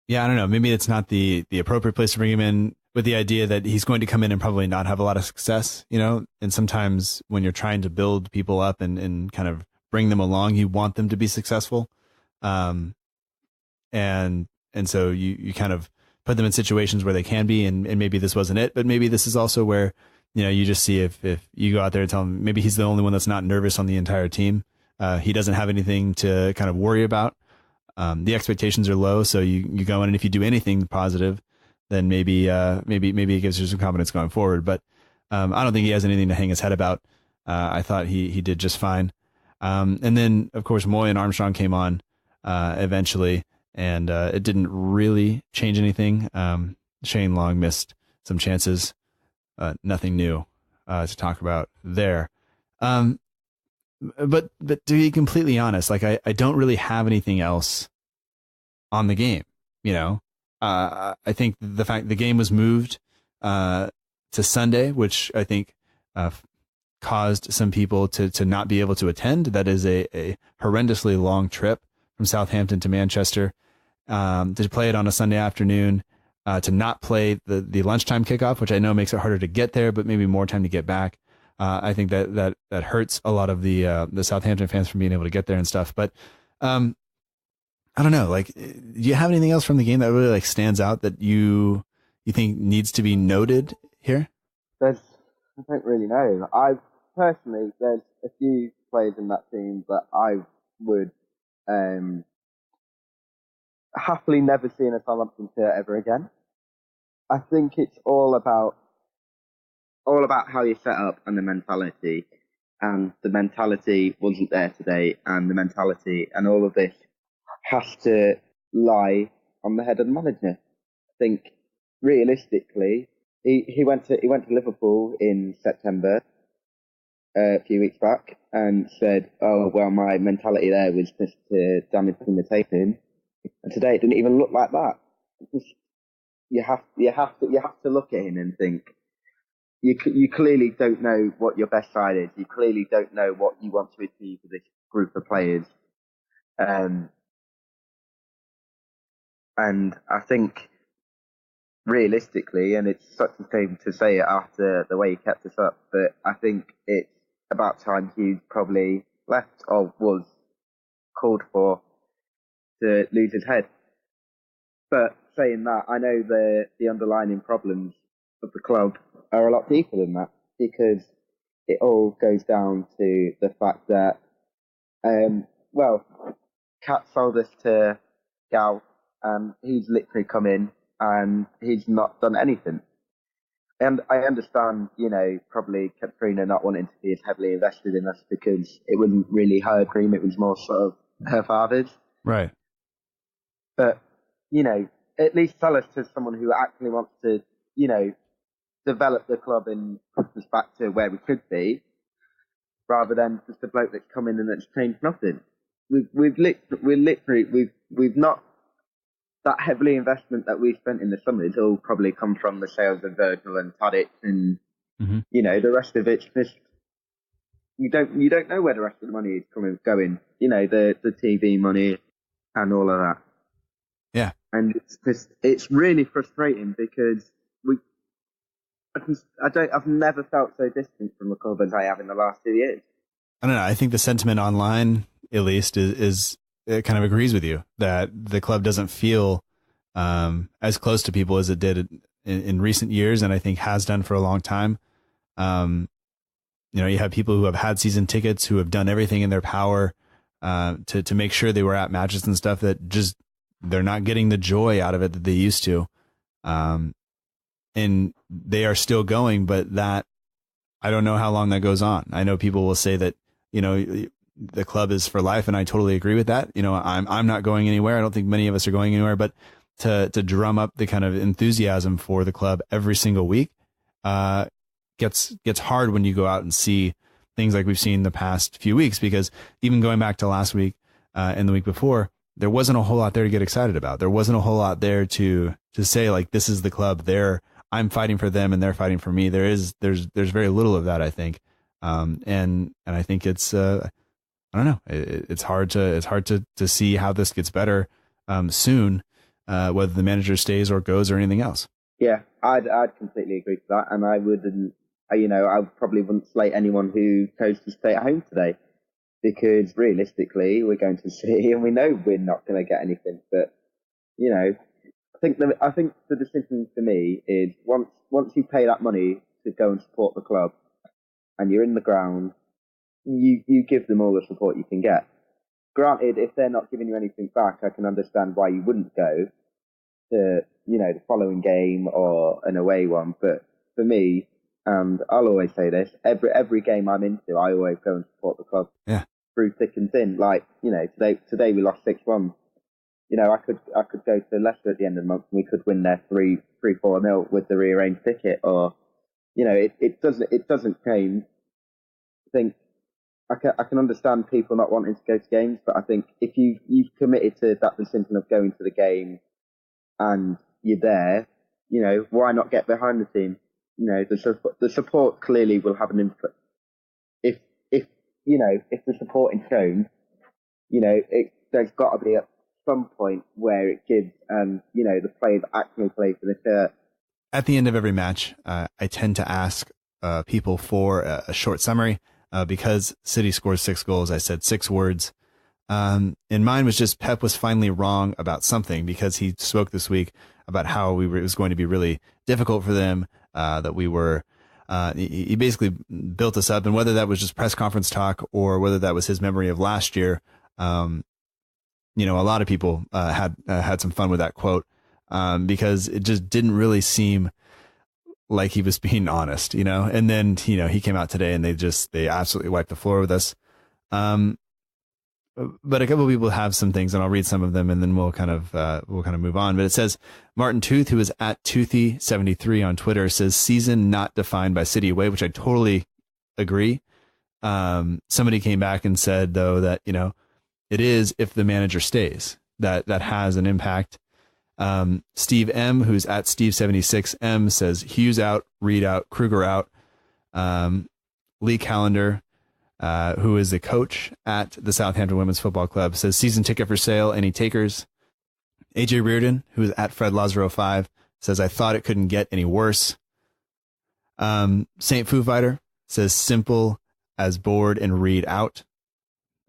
Yeah, I don't know. Maybe it's not the appropriate place to bring him in with the idea that he's going to come in and probably not have a lot of success, and sometimes when you're trying to build people up and kind of bring them along, you want them to be successful. And so you kind of put them in situations where they can be, and maybe this wasn't it, but maybe this is also where, you just see if you go out there and tell him, maybe he's the only one that's not nervous on the entire team. He doesn't have anything to kind of worry about. The expectations are low. So you go in, and if you do anything positive, then maybe it gives you some confidence going forward. But I don't think he has anything to hang his head about. I thought he did just fine. And then of course Moy and Armstrong came on eventually, and it didn't really change anything. Shane Long missed some chances. Nothing new to talk about there. But to be completely honest, like I don't really have anything else on the game. I think the fact the game was moved to Sunday, which I think caused some people to not be able to attend. That is a horrendously long trip from Southampton to Manchester, to play it on a Sunday afternoon, to not play the lunchtime kickoff, which I know makes it harder to get there, but maybe more time to get back. I think that hurts a lot of the Southampton fans from being able to get there and stuff. But I don't know. Like, do you have anything else from the game that really like stands out that you think needs to be noted here? I don't really know. Personally, there's a few players in that team that I would happily never see in a Southampton shirt ever again. I think it's all about how you set up and the mentality. And the mentality wasn't there today, and the mentality and all of this has to lie on the head of the manager. I think realistically, he went to Liverpool in September a few weeks back and said, "Oh well, my mentality there was just to damage the imitation." And today it didn't even look like that. You have to look at him and think, you clearly don't know what your best side is. You clearly don't know what you want to achieve with this group of players. And I think realistically, and it's such a shame to say it after the way he kept us up, but I think it's about time Hughes probably left or was called for to lose his head. But saying that, I know the underlying problems of the club are a lot deeper than that, because it all goes down to the fact that, Cat sold us to Gal, and he's literally come in and he's not done anything. And I understand, probably Katrina not wanting to be as heavily invested in us because it wasn't really her dream, it was more sort of her father's. Right. But, at least sell us to someone who actually wants to, develop the club and put us back to where we could be, rather than just a bloke that's come in and that's changed nothing. We've not, that heavily investment that we spent in the summer has all probably come from the sales of Virgil and Tadic and, the rest of it's just, you don't know where the rest of the money is going, the TV money and all of that. Yeah. And it's really frustrating because I've never felt so distant from the club as I have in the last 2 years. I don't know. I think the sentiment online, at least, is it kind of agrees with you that the club doesn't feel as close to people as it did in recent years, and I think has done for a long time. You have people who have had season tickets, who have done everything in their power to make sure they were at matches and stuff, that just they're not getting the joy out of it that they used to. And they are still going, but that, I don't know how long that goes on. I know people will say that, the club is for life, and I totally agree with that. I'm not going anywhere. I don't think many of us are going anywhere, but to drum up the kind of enthusiasm for the club every single week gets hard when you go out and see things like we've seen the past few weeks, because even going back to last week and the week before, there wasn't a whole lot there to get excited about. There wasn't a whole lot there to say, like, this is the club. I'm fighting for them and they're fighting for me. There's very little of that, I think. And I think it's, I don't know. It's hard to see how this gets better soon, whether the manager stays or goes or anything else. Yeah, I'd completely agree to that, and I wouldn't, I probably wouldn't slate anyone who chose to stay at home today, because realistically, we're going to City, and we know we're not going to get anything. But I think the decision for me is once you pay that money to go and support the club, and you're in the ground, you give them all the support you can get. Granted, if they're not giving you anything back, I can understand why you wouldn't go to, the following game or an away one. But for me, and I'll always say this, every game I'm into, I always go and support the club. Yeah. Through thick and thin. Like, today we lost 6-1. I could go to Leicester at the end of the month and we could win there 3-4-0 with the rearranged ticket, or, it doesn't change. I think I can understand people not wanting to go to games, but I think if you've committed to that decision of going to the game and you're there, why not get behind the team? The support clearly will have an input. If the support is shown, there's got to be at some point where it gives, the players actually play for the shirt. At the end of every match, I tend to ask people for a short summary. Because City scores 6 goals, I said 6 words. And mine was just Pep was finally wrong about something, because he spoke this week about how it was going to be really difficult for them, that we were, he basically built us up. And whether that was just press conference talk or whether that was his memory of last year, a lot of people had some fun with that quote, because it just didn't really seem like he was being honest, and then, he came out today and they absolutely wiped the floor with us. But a couple of people have some things, and I'll read some of them and then we'll kind of move on. But it says Martin Tooth, who is at Toothy73 on Twitter, says season not defined by City away, which I totally agree. Somebody came back and said though that, it is if the manager stays, that has an impact. Steve M, who's at Steve76M, says Hughes out, Reed out, Kruger out. Lee Callender, who is the coach at the Southampton Women's Football Club, says season ticket for sale. Any takers? AJ Reardon, who is at Fred Lazaro 5, says I thought it couldn't get any worse. Saint Foo Fighter says simple as board and Reed out.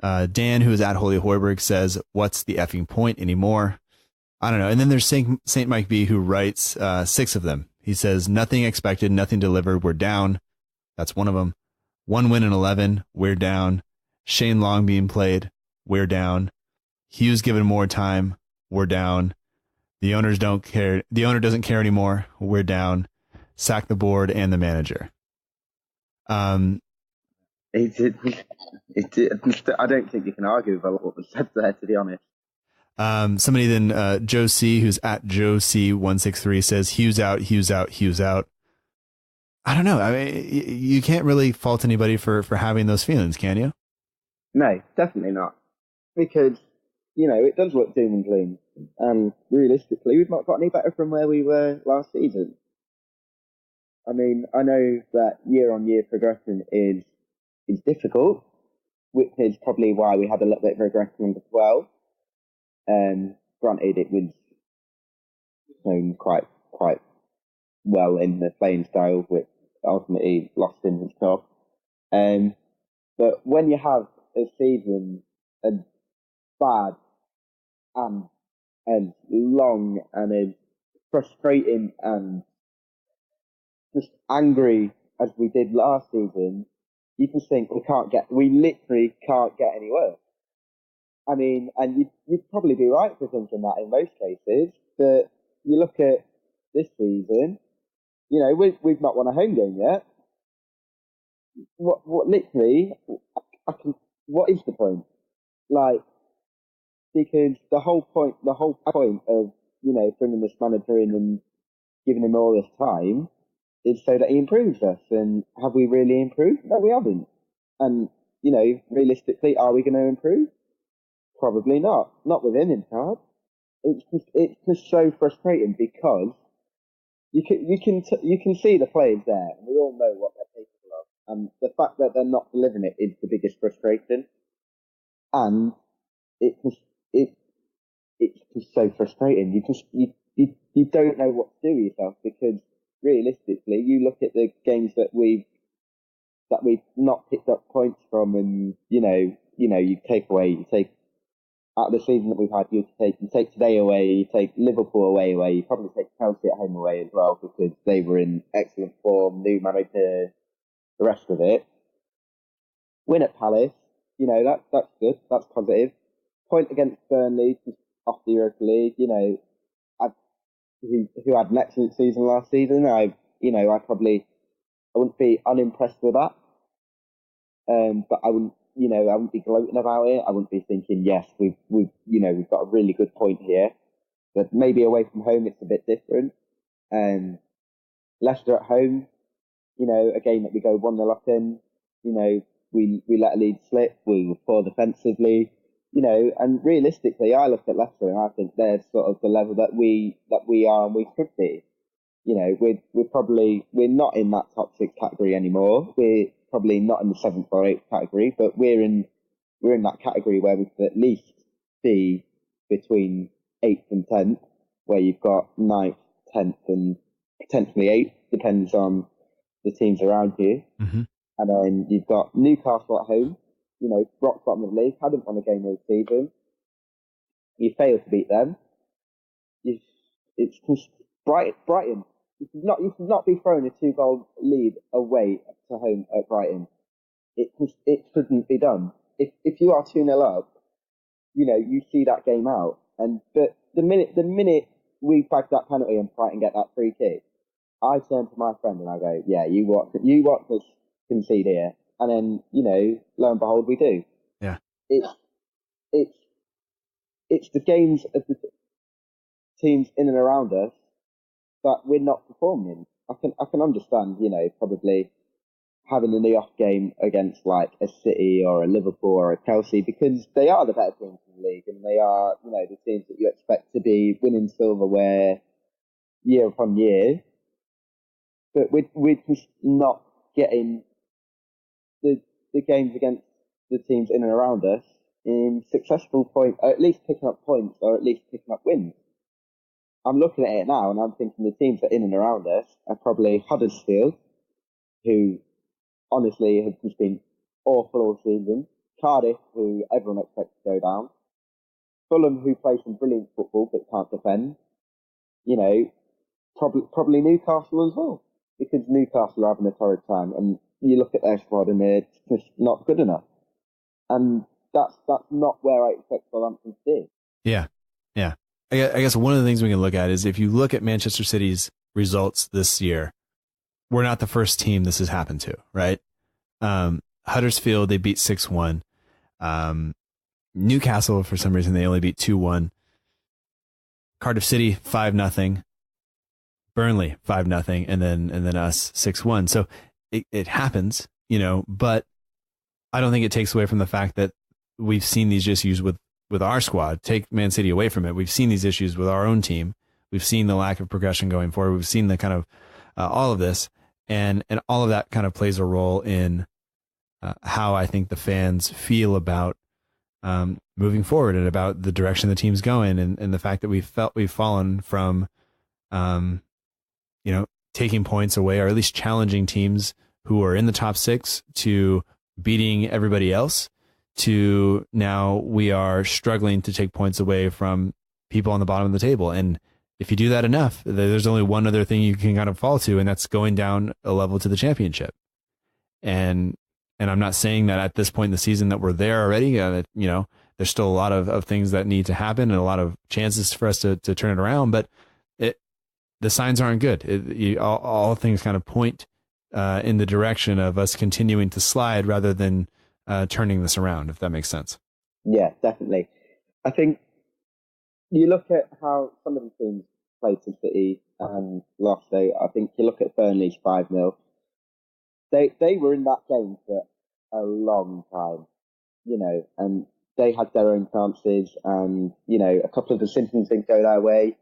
Dan, who is at Holy Hoiberg, says what's the effing point anymore? I don't know. And then there's Saint Mike B, who writes 6 of them. He says, nothing expected, nothing delivered. We're down. That's one of them. 1 win in 11. We're down. Shane Long being played. We're down. Hughes given more time. We're down. The owners don't care. The owner doesn't care anymore. We're down. Sack the board and the manager. I don't think you can argue about what was said there, to be honest. Somebody then, Joe C, who's at Joe C163, says Hughes out, Hughes out, Hughes out. I don't know. I mean, you can't really fault anybody for having those feelings, can you? No, definitely not. Because, it does look doom and gloom. And realistically, we've not got any better from where we were last season. I mean, I know that year-on-year progression is difficult, which is probably why we had a little bit of regression under 12. Granted, it was shown quite well in the playing style, which ultimately lost him his job. But when you have a season as bad and as long and as frustrating and just angry as we did last season, you can think we literally can't get any worse. I mean, and you'd probably be right for thinking that in most cases, but you look at this season, we've not won a home game yet. What is the point? Like, because the whole point of, bringing this manager in and giving him all this time is so that he improves us. And have we really improved? No, we haven't. And, realistically, are we going to improve? Probably not. Not with him in charge. It's just so frustrating because you can see the players there, and we all know what they're capable of. And the fact that they're not delivering it is the biggest frustration. And it's just so frustrating. you don't know what to do with yourself, because realistically, you look at the games that we've not picked up points from, and you take out of the season that we've had, you take today away, you take Liverpool away, you probably take Chelsea at home away as well, because they were in excellent form, new manager, the rest of it. Win at Palace, that's good, that's positive. Point against Burnley, just off the Europa League, who had an excellent season last season. I wouldn't be unimpressed with that. But I wouldn't be gloating about it. I wouldn't be thinking, yes, we've got a really good point here. But maybe away from home, it's a bit different. Leicester at home, a game that we go 1-0 up in, we let a lead slip. We were poor defensively, and realistically, I look at Leicester and I think they're sort of the level that we are and we could be. We're not in that top 6 category anymore. We're probably not in the 7th or 8th category, but we're in that category where we could at least be between 8th and 10th, where you've got 9th, 10th, and potentially 8th, depends on the teams around you. Mm-hmm. And then you've got Newcastle at home, rock bottom of the league, hadn't won a game all season. You fail to beat them. It's Brighton. You should not be throwing a 2-goal lead away to home at Brighton. It shouldn't be done. If you are 2-0 up, you see that game out. But the minute we bag that penalty and Brighton get that free kick, I turn to my friend and I go, yeah, you watch us concede here. And then, lo and behold, we do. Yeah. It's the games of the teams in and around us that we're not performing. I can understand, probably having an off game against like a City or a Liverpool or a Chelsea, because they are the better teams in the league, and they are, the teams that you expect to be winning silverware year upon year. But we're just not getting the games against the teams in and around us in successful point, or at least picking up points, or at least picking up wins. I'm looking at it now and I'm thinking the teams that are in and around us are probably Huddersfield, who honestly have just been awful all season, Cardiff, who everyone expects to go down, Fulham, who play some brilliant football but can't defend, probably Newcastle as well, because Newcastle are having a torrid time, and you look at their squad and they're just not good enough. And that's not where I expect Southampton to be. Yeah. I guess one of the things we can look at is if you look at Manchester City's results this year, we're not the first team this has happened to, right? Huddersfield, they beat 6-1. Newcastle, for some reason, they only beat 2-1. Cardiff City, 5-0. Burnley, 5-0. And then us, 6-1. So it happens, but I don't think it takes away from the fact that we've seen these issues with our squad. Take Man City away from it. We've seen these issues with our own team. We've seen the lack of progression going forward. We've seen the kind of all of this, and all of that kind of plays a role in how I think the fans feel about moving forward and about the direction the team's going, and the fact that we've fallen from, taking points away, or at least challenging teams who are in the top 6 to beating everybody else, to now we are struggling to take points away from people on the bottom of the table. And if you do that enough, there's only one other thing you can kind of fall to, and that's going down a level to the championship. And I'm not saying that at this point in the season that we're there already, that, there's still a lot of things that need to happen and a lot of chances for us to turn it around, but the signs aren't good. All things kind of point in the direction of us continuing to slide rather than turning this around, if that makes sense. Yeah, definitely. I think you look at how some of the teams played to City and lost. I think you look at Burnley's 5-0. They were in that game for a long time, and they had their own chances, and a couple of the symptoms didn't go their way.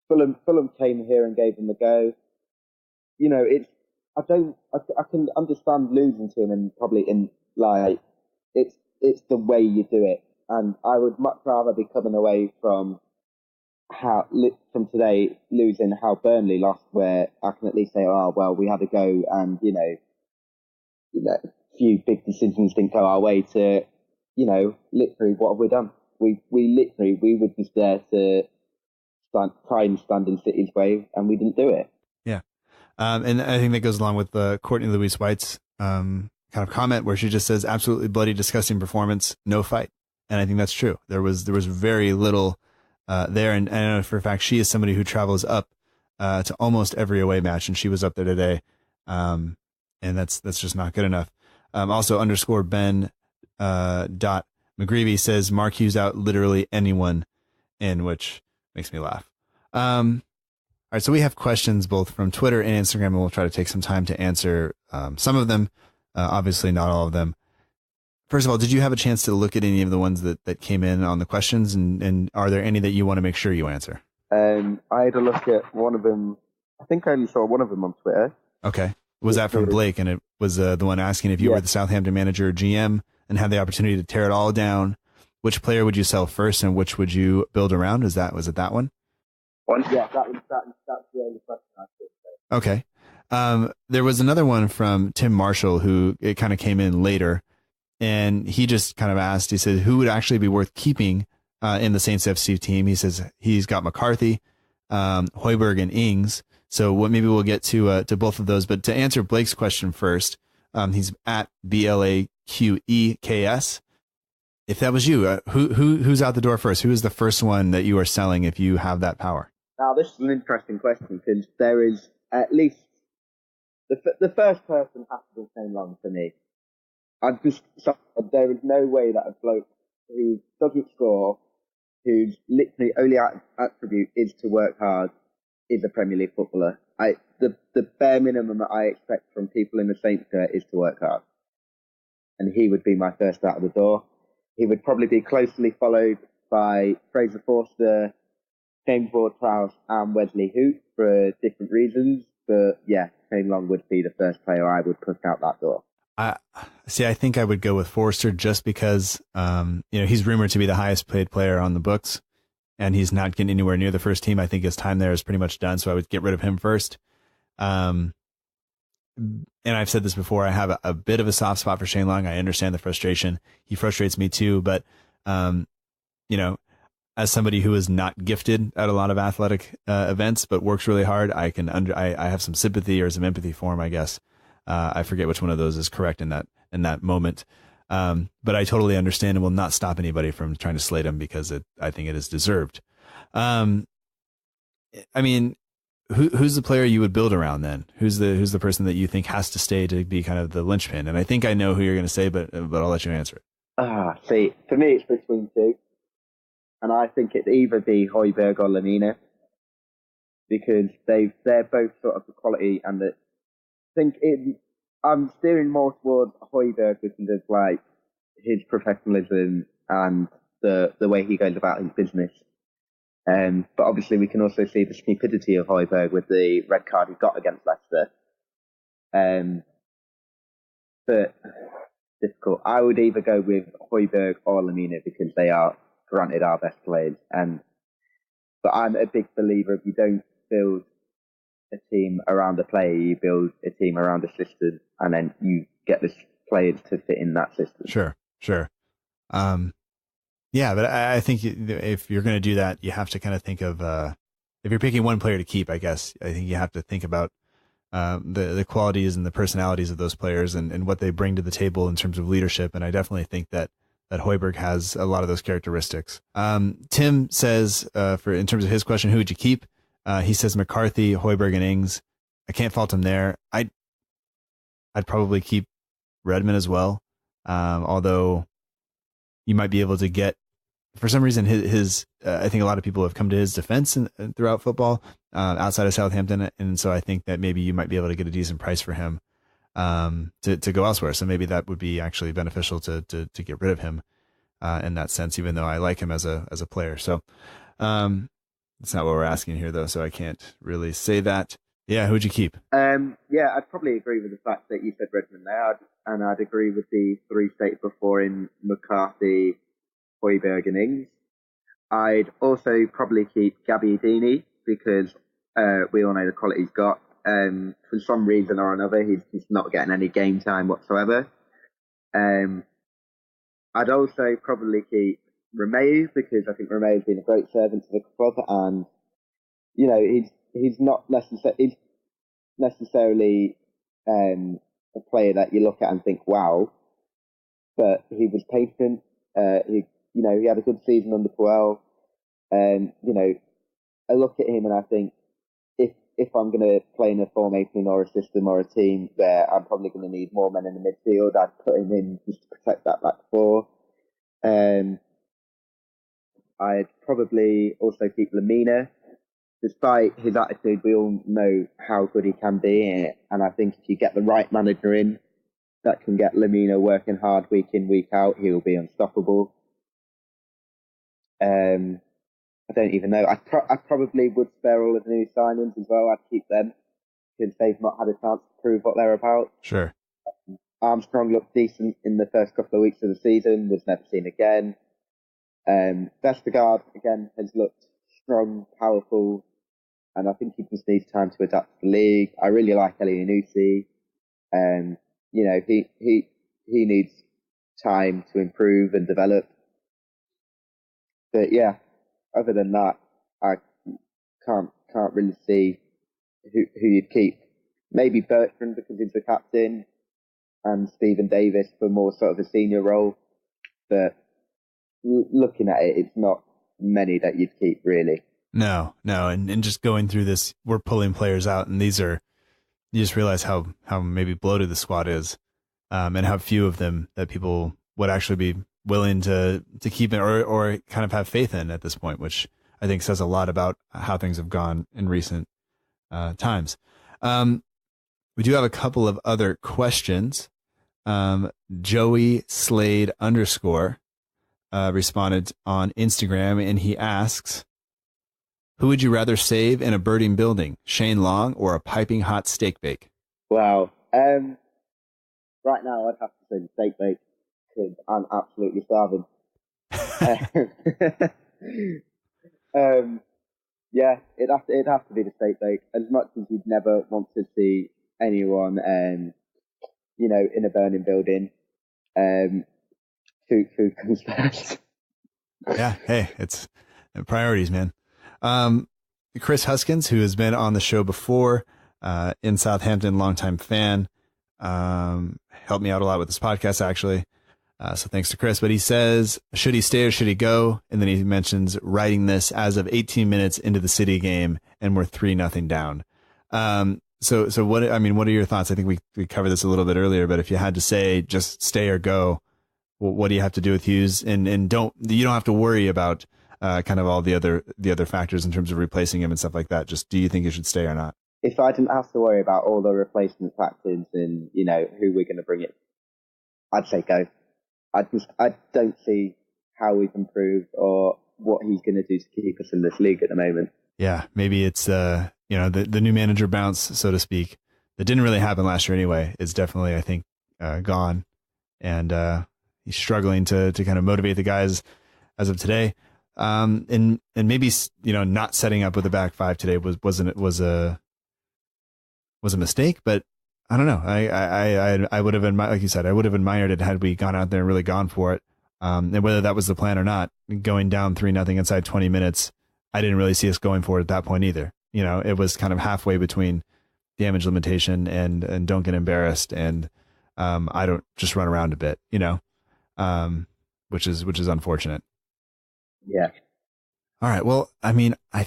Fulham came here and gave them a go. I can understand losing to them, and probably it's the way you do it. And I would much rather be coming away from from today losing how Burnley lost, where I can at least say, oh well, we had a go, and a few big decisions didn't go our way. To literally, what have we done? We were just there to try and stand in City's way, and we didn't do it. Yeah. And I think that goes along with Courtney Louise White's kind of comment, where she just says, absolutely bloody, disgusting performance, no fight. And I think that's true. There was very little there. And I know for a fact, she is somebody who travels up to almost every away match, and she was up there today. And that's just not good enough. Also _Ben dot McGreevy says Mark Hughes out literally anyone in, which makes me laugh. All right, so we have questions both from Twitter and Instagram, and we'll try to take some time to answer some of them. Obviously, not all of them. First of all, did you have a chance to look at any of the ones that came in on the questions, and are there any that you want to make sure you answer? I had a look at one of them. I think I only saw one of them on Twitter. Okay. Was that from Blake? And it was the one asking if you were the Southampton manager or GM and had the opportunity to tear it all down, which player would you sell first and which would you build around? Was it that one? Yeah, that's the only question I think. Okay. There was another one from Tim Marshall, who it kind of came in later, and he just kind of asked, he said, who would actually be worth keeping in the Saints FC team? He says he's got McCarthy, Højbjerg, and Ings. So maybe we'll get to both of those. But to answer Blake's question first, he's at BLAQEKS. If that was you, who's out the door first? Who is the first one that you are selling if you have that power? Now, this is an interesting question, because there is at least the first person has to be Shane Long for me. There is no way that a bloke who doesn't score, whose literally only attribute is to work hard, is a Premier League footballer. The bare minimum that I expect from people in the Saints shirt is to work hard. And he would be my first out of the door. He would probably be closely followed by Fraser Forster, James Ward-Prowse, and Wesley Hoot for different reasons. But yeah, Shane Long would be the first player I would push out that door. I think I would go with Forster just because, he's rumored to be the highest paid player on the books, and he's not getting anywhere near the first team. I think his time there is pretty much done, so I would get rid of him first. And I've said this before, I have a bit of a soft spot for Shane Long. I understand the frustration. He frustrates me too, but, as somebody who is not gifted at a lot of athletic events, but works really hard, I have some sympathy or some empathy for him, I guess. I forget which one of those is correct in that moment. But I totally understand and will not stop anybody from trying to slate him because I think it is deserved. Who's the player you would build around then? Who's the person that you think has to stay to be kind of the linchpin? And I think I know who you're going to say, but I'll let you answer it. See, for me, it's between two. And I think it'd either be Højbjerg or Lamina, because they're both sort of the quality, and I'm steering more towards Højbjerg because of like his professionalism and the way he goes about his business. But obviously we can also see the stupidity of Højbjerg with the red card he got against Leicester. But difficult. I would either go with Højbjerg or Lamina because they are granted our best players. But I'm a big believer if you don't build a team around a player, you build a team around a system, and then you get the players to fit in that system. Sure. Yeah, but I think if you're going to do that, you have to kind of think of, if you're picking one player to keep, I guess, I think you have to think about the qualities and the personalities of those players and what they bring to the table in terms of leadership. And I definitely think that Højbjerg has a lot of those characteristics. Tim says, in terms of his question, who would you keep? He says McCarthy, Højbjerg, and Ings. I can't fault him there. I'd probably keep Redmond as well. Although you might be able to get, for some reason, his I think a lot of people have come to his defense throughout football outside of Southampton. And so I think that maybe you might be able to get a decent price for him to go elsewhere. So maybe that would be actually beneficial to get rid of him in that sense, even though I like him as a player. So that's not what we're asking here, though, so I can't really say that. Yeah, who'd you keep? Yeah, I'd probably agree with the fact that you said Redmond there, and I'd agree with the three stated before in McCarthy, Højbjerg, and Ings. I'd also probably keep Gabbiadini because we all know the quality he's got. For some reason or another, he's not getting any game time whatsoever. I'd also probably keep Romeu because I think Romeu's been a great servant to the club, and he's not necessarily a player that you look at and think wow, but he was patient. He had a good season under Puel. I look at him and I think if I'm going to play in a formation or a system or a team where I'm probably going to need more men in the midfield, I'd put him in just to protect that back four. I'd probably also keep Lamina. Despite his attitude, we all know how good he can be, and I think if you get the right manager in that can get Lamina working hard week in, week out, he'll be unstoppable. I don't even know. I probably would spare all of the new signings as well. I'd keep them because they've not had a chance to prove what they're about. Sure. Armstrong looked decent in the first couple of weeks of the season, was never seen again. Vestergaard, again, has looked strong, powerful, and I think he just needs time to adapt to the league. I really like Elianusi. He needs time to improve and develop. But yeah, other than that, I can't really see who you'd keep. Maybe Bertrand because he's the captain, and Stephen Davis for more sort of a senior role. But looking at it, it's not many that you'd keep really. No, and just going through this, we're pulling players out, and these are, you just realize how maybe bloated the squad is, and how few of them that people would actually be willing to keep it or kind of have faith in at this point, which I think says a lot about how things have gone in recent times. We do have a couple of other questions. Joey Slade _ responded on Instagram, and he asks, who would you rather save in a burning building, Shane Long or a piping hot steak bake? Wow. Right now I'd have to say the steak bake because I'm absolutely starving. Yeah, it'd have to be the steak bake. As much as you'd never want to see anyone, in a burning building, food comes first. Yeah, hey, it's priorities, man. Chris Huskins, who has been on the show before, in Southampton, longtime fan, helped me out a lot with this podcast, actually. So thanks to Chris. But he says, should he stay or should he go? And then he mentions writing this as of 18 minutes into the City game, and we're 3-0 down. So what are your thoughts? I think we covered this a little bit earlier, but if you had to say just stay or go, what do you have to do with Hughes? And you don't have to worry about kind of all the other factors in terms of replacing him and stuff like that. Just do you think he should stay or not? If I didn't have to worry about all the replacement factors and who we're going to bring in, I'd say go. I don't see how we've improved or what he's going to do to keep us in this league at the moment. Yeah, maybe it's the new manager bounce, so to speak, that didn't really happen last year anyway. Is definitely, I think, gone, and he's struggling to kind of motivate the guys as of today. And maybe not setting up with the back five today was a mistake, but I don't know. I would have admired, like you said, I would have admired it had we gone out there and really gone for it. And whether that was the plan or not, going down 3-0 inside 20 minutes, I didn't really see us going for it at that point either. It was kind of halfway between damage limitation and don't get embarrassed, and I don't just run around a bit, which is unfortunate. Yeah. All right. Well, I mean, I'm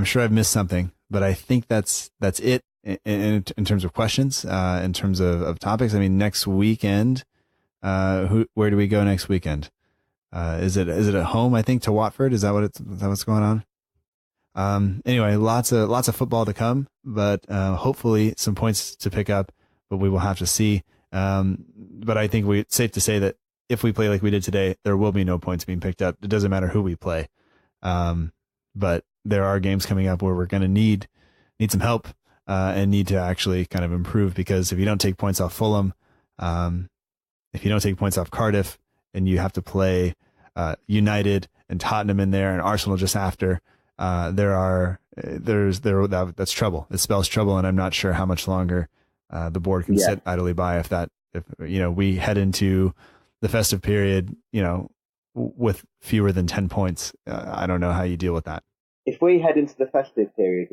sure I've missed something, but I think that's it in terms of questions, in terms of topics. I mean, next weekend, where do we go next weekend? Is it at home? I think to Watford. Is that what's going on? Anyway, lots of football to come, but hopefully some points to pick up, but we will have to see. But I think it's safe to say that if we play like we did today, there will be no points being picked up. It doesn't matter who we play. But there are games coming up where we're going to need some help, and need to actually kind of improve, because if you don't take points off Fulham, if you don't take points off Cardiff, and you have to play United and Tottenham in there and Arsenal just after, that's trouble. It spells trouble, and I'm not sure how much longer the board can sit idly by if we head into the festive period, with fewer than 10 points. I don't know how you deal with that. If we head into the festive period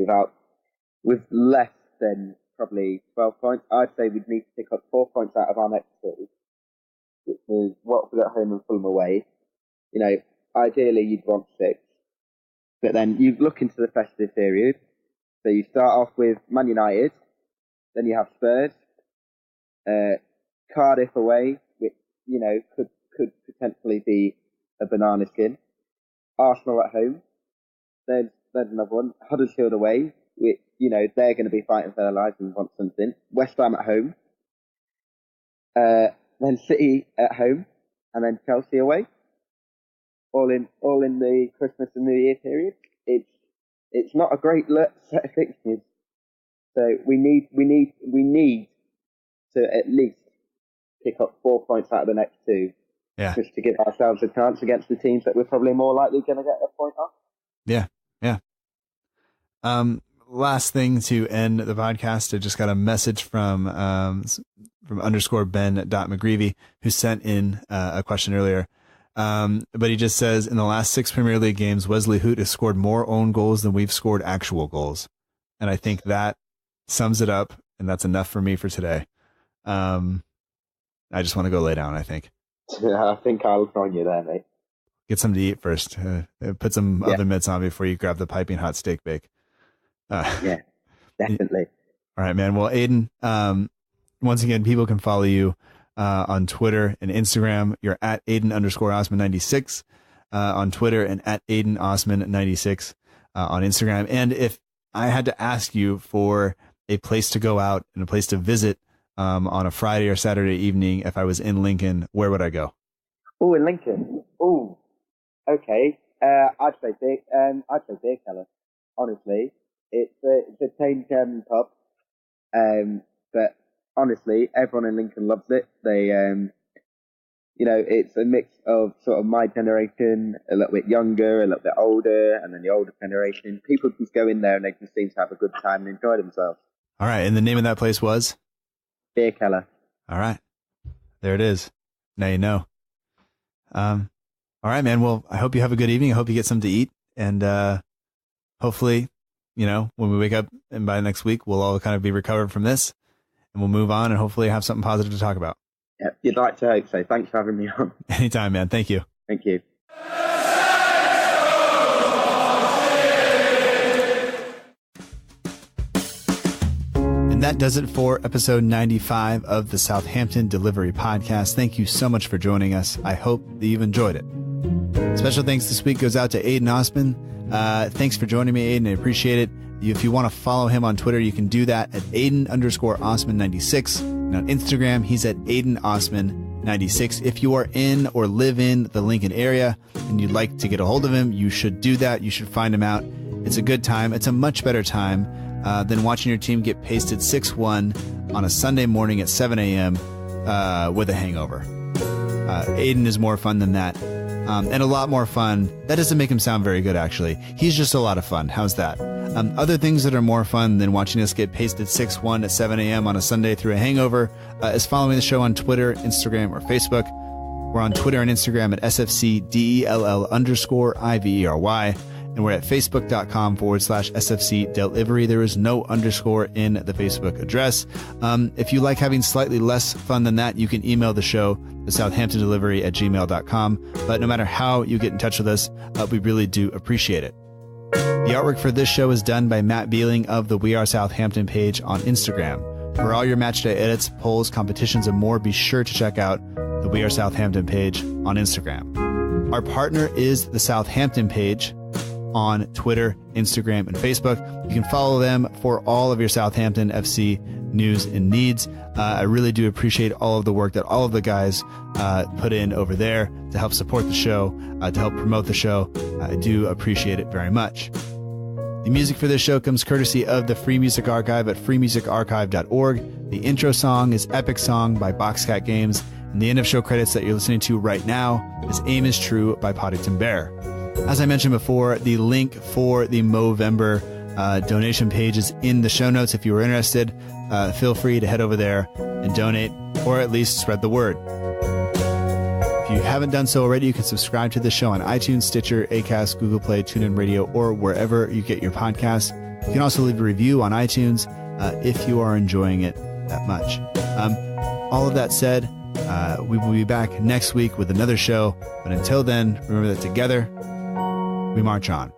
with less than probably 12 points, I'd say we'd need to pick up 4 points out of our next two, which is Watford at home and Fulham away. Ideally you'd want 6. But then you look into the festive period. So you start off with Man United, then you have Spurs, Cardiff away, which, could potentially be a banana skin. Arsenal at home, there's another one. Huddersfield away, which, they're going to be fighting for their lives and want something. West Ham at home, then City at home, and then Chelsea away. All in the Christmas and New Year period. It's not a great set of fixtures. So we need to at least pick up 4 points out of the next two. Yeah. Just to give ourselves a chance against the teams that we're probably more likely going to get a point off. Yeah. Yeah. Last thing to end the podcast, I just got a message from _Ben.McGreevy, who sent in a question earlier. But he just says, in the last 6 Premier League games, Wesley Hoot has scored more own goals than we've scored actual goals. And I think that sums it up, and that's enough for me for today. I just want to go lay down, I think. Yeah, I think I'll join you there, mate. Get something to eat first. Put some other mitts on before you grab the piping hot steak bake. Yeah, definitely. All right, man. Well, Aydin, once again, people can follow you on Twitter and Instagram. You're at Aydin_Osman96 on Twitter and at AydinOsman96 on Instagram. And if I had to ask you for a place to go out and a place to visit on a Friday or Saturday evening, if I was in Lincoln, where would I go? Oh, in Lincoln. Oh, okay. I'd say Beer Keller. Honestly, it's a tame German pub, but honestly, everyone in Lincoln loves it. They, it's a mix of sort of my generation, a little bit younger, a little bit older, and then the older generation. People just go in there and they just seem to have a good time and enjoy themselves. All right, and the name of that place was? Beer Keller. All right, there it is. Now you know. All right, man. Well, I hope you have a good evening. I hope you get something to eat, and hopefully, when we wake up and by next week, we'll all kind of be recovered from this, and we'll move on and hopefully have something positive to talk about. Yeah, you'd like to hope so. Thanks for having me on. Anytime, man. Thank you. Thank you. And that does it for episode 95 of the Southampton Delivery Podcast. Thank you so much for joining us. I hope that you've enjoyed it. Special thanks this week goes out to Aydin Osman. Thanks for joining me, Aydin. I appreciate it. If you want to follow him on Twitter, you can do that at Aydin_Osman96. And on Instagram, he's at AydinOsman96. If you are in or live in the Lincoln area and you'd like to get a hold of him, you should do that. You should find him out. It's a good time. It's a much better time than watching your team get pasted 6-1 on a Sunday morning at 7 a.m. With a hangover. Aydin is more fun than that. And a lot more fun. That doesn't make him sound very good, actually. He's just a lot of fun. How's that? Other things that are more fun than watching us get pasted 6-1 at 7 a.m. on a Sunday through a hangover is following the show on Twitter, Instagram, or Facebook. We're on Twitter and Instagram at SFCDELL_IVERY. And we're at Facebook.com/SFC Delivery. There is no underscore in the Facebook address. If you like having slightly less fun than that, you can email the show, the SouthamptonDelivery@gmail.com. But no matter how you get in touch with us, we really do appreciate it. The artwork for this show is done by Matt Beeling of the We Are Southampton page on Instagram. For all your matchday edits, polls, competitions, and more, be sure to check out the We Are Southampton page on Instagram. Our partner is the Southampton page on Twitter, Instagram, and Facebook. You can follow them for all of your Southampton FC news and needs. I really do appreciate all of the work that all of the guys put in over there to help support the show, to help promote the show. I do appreciate it very much. The music for this show comes courtesy of the Free Music Archive at freemusicarchive.org. The intro song is Epic Song by Boxcat Games, And the end of show credits that you're listening to right now is Aim is True by Poddington Bear. As I mentioned before, the link for the Movember donation page is in the show notes. If you were interested, feel free to head over there and donate, or at least spread the word. If you haven't done so already, you can subscribe to the show on iTunes, Stitcher, Acast, Google Play, TuneIn Radio, or wherever you get your podcasts. You can also leave a review on iTunes if you are enjoying it that much. All of that said, we will be back next week with another show. But until then, remember that together, we march on.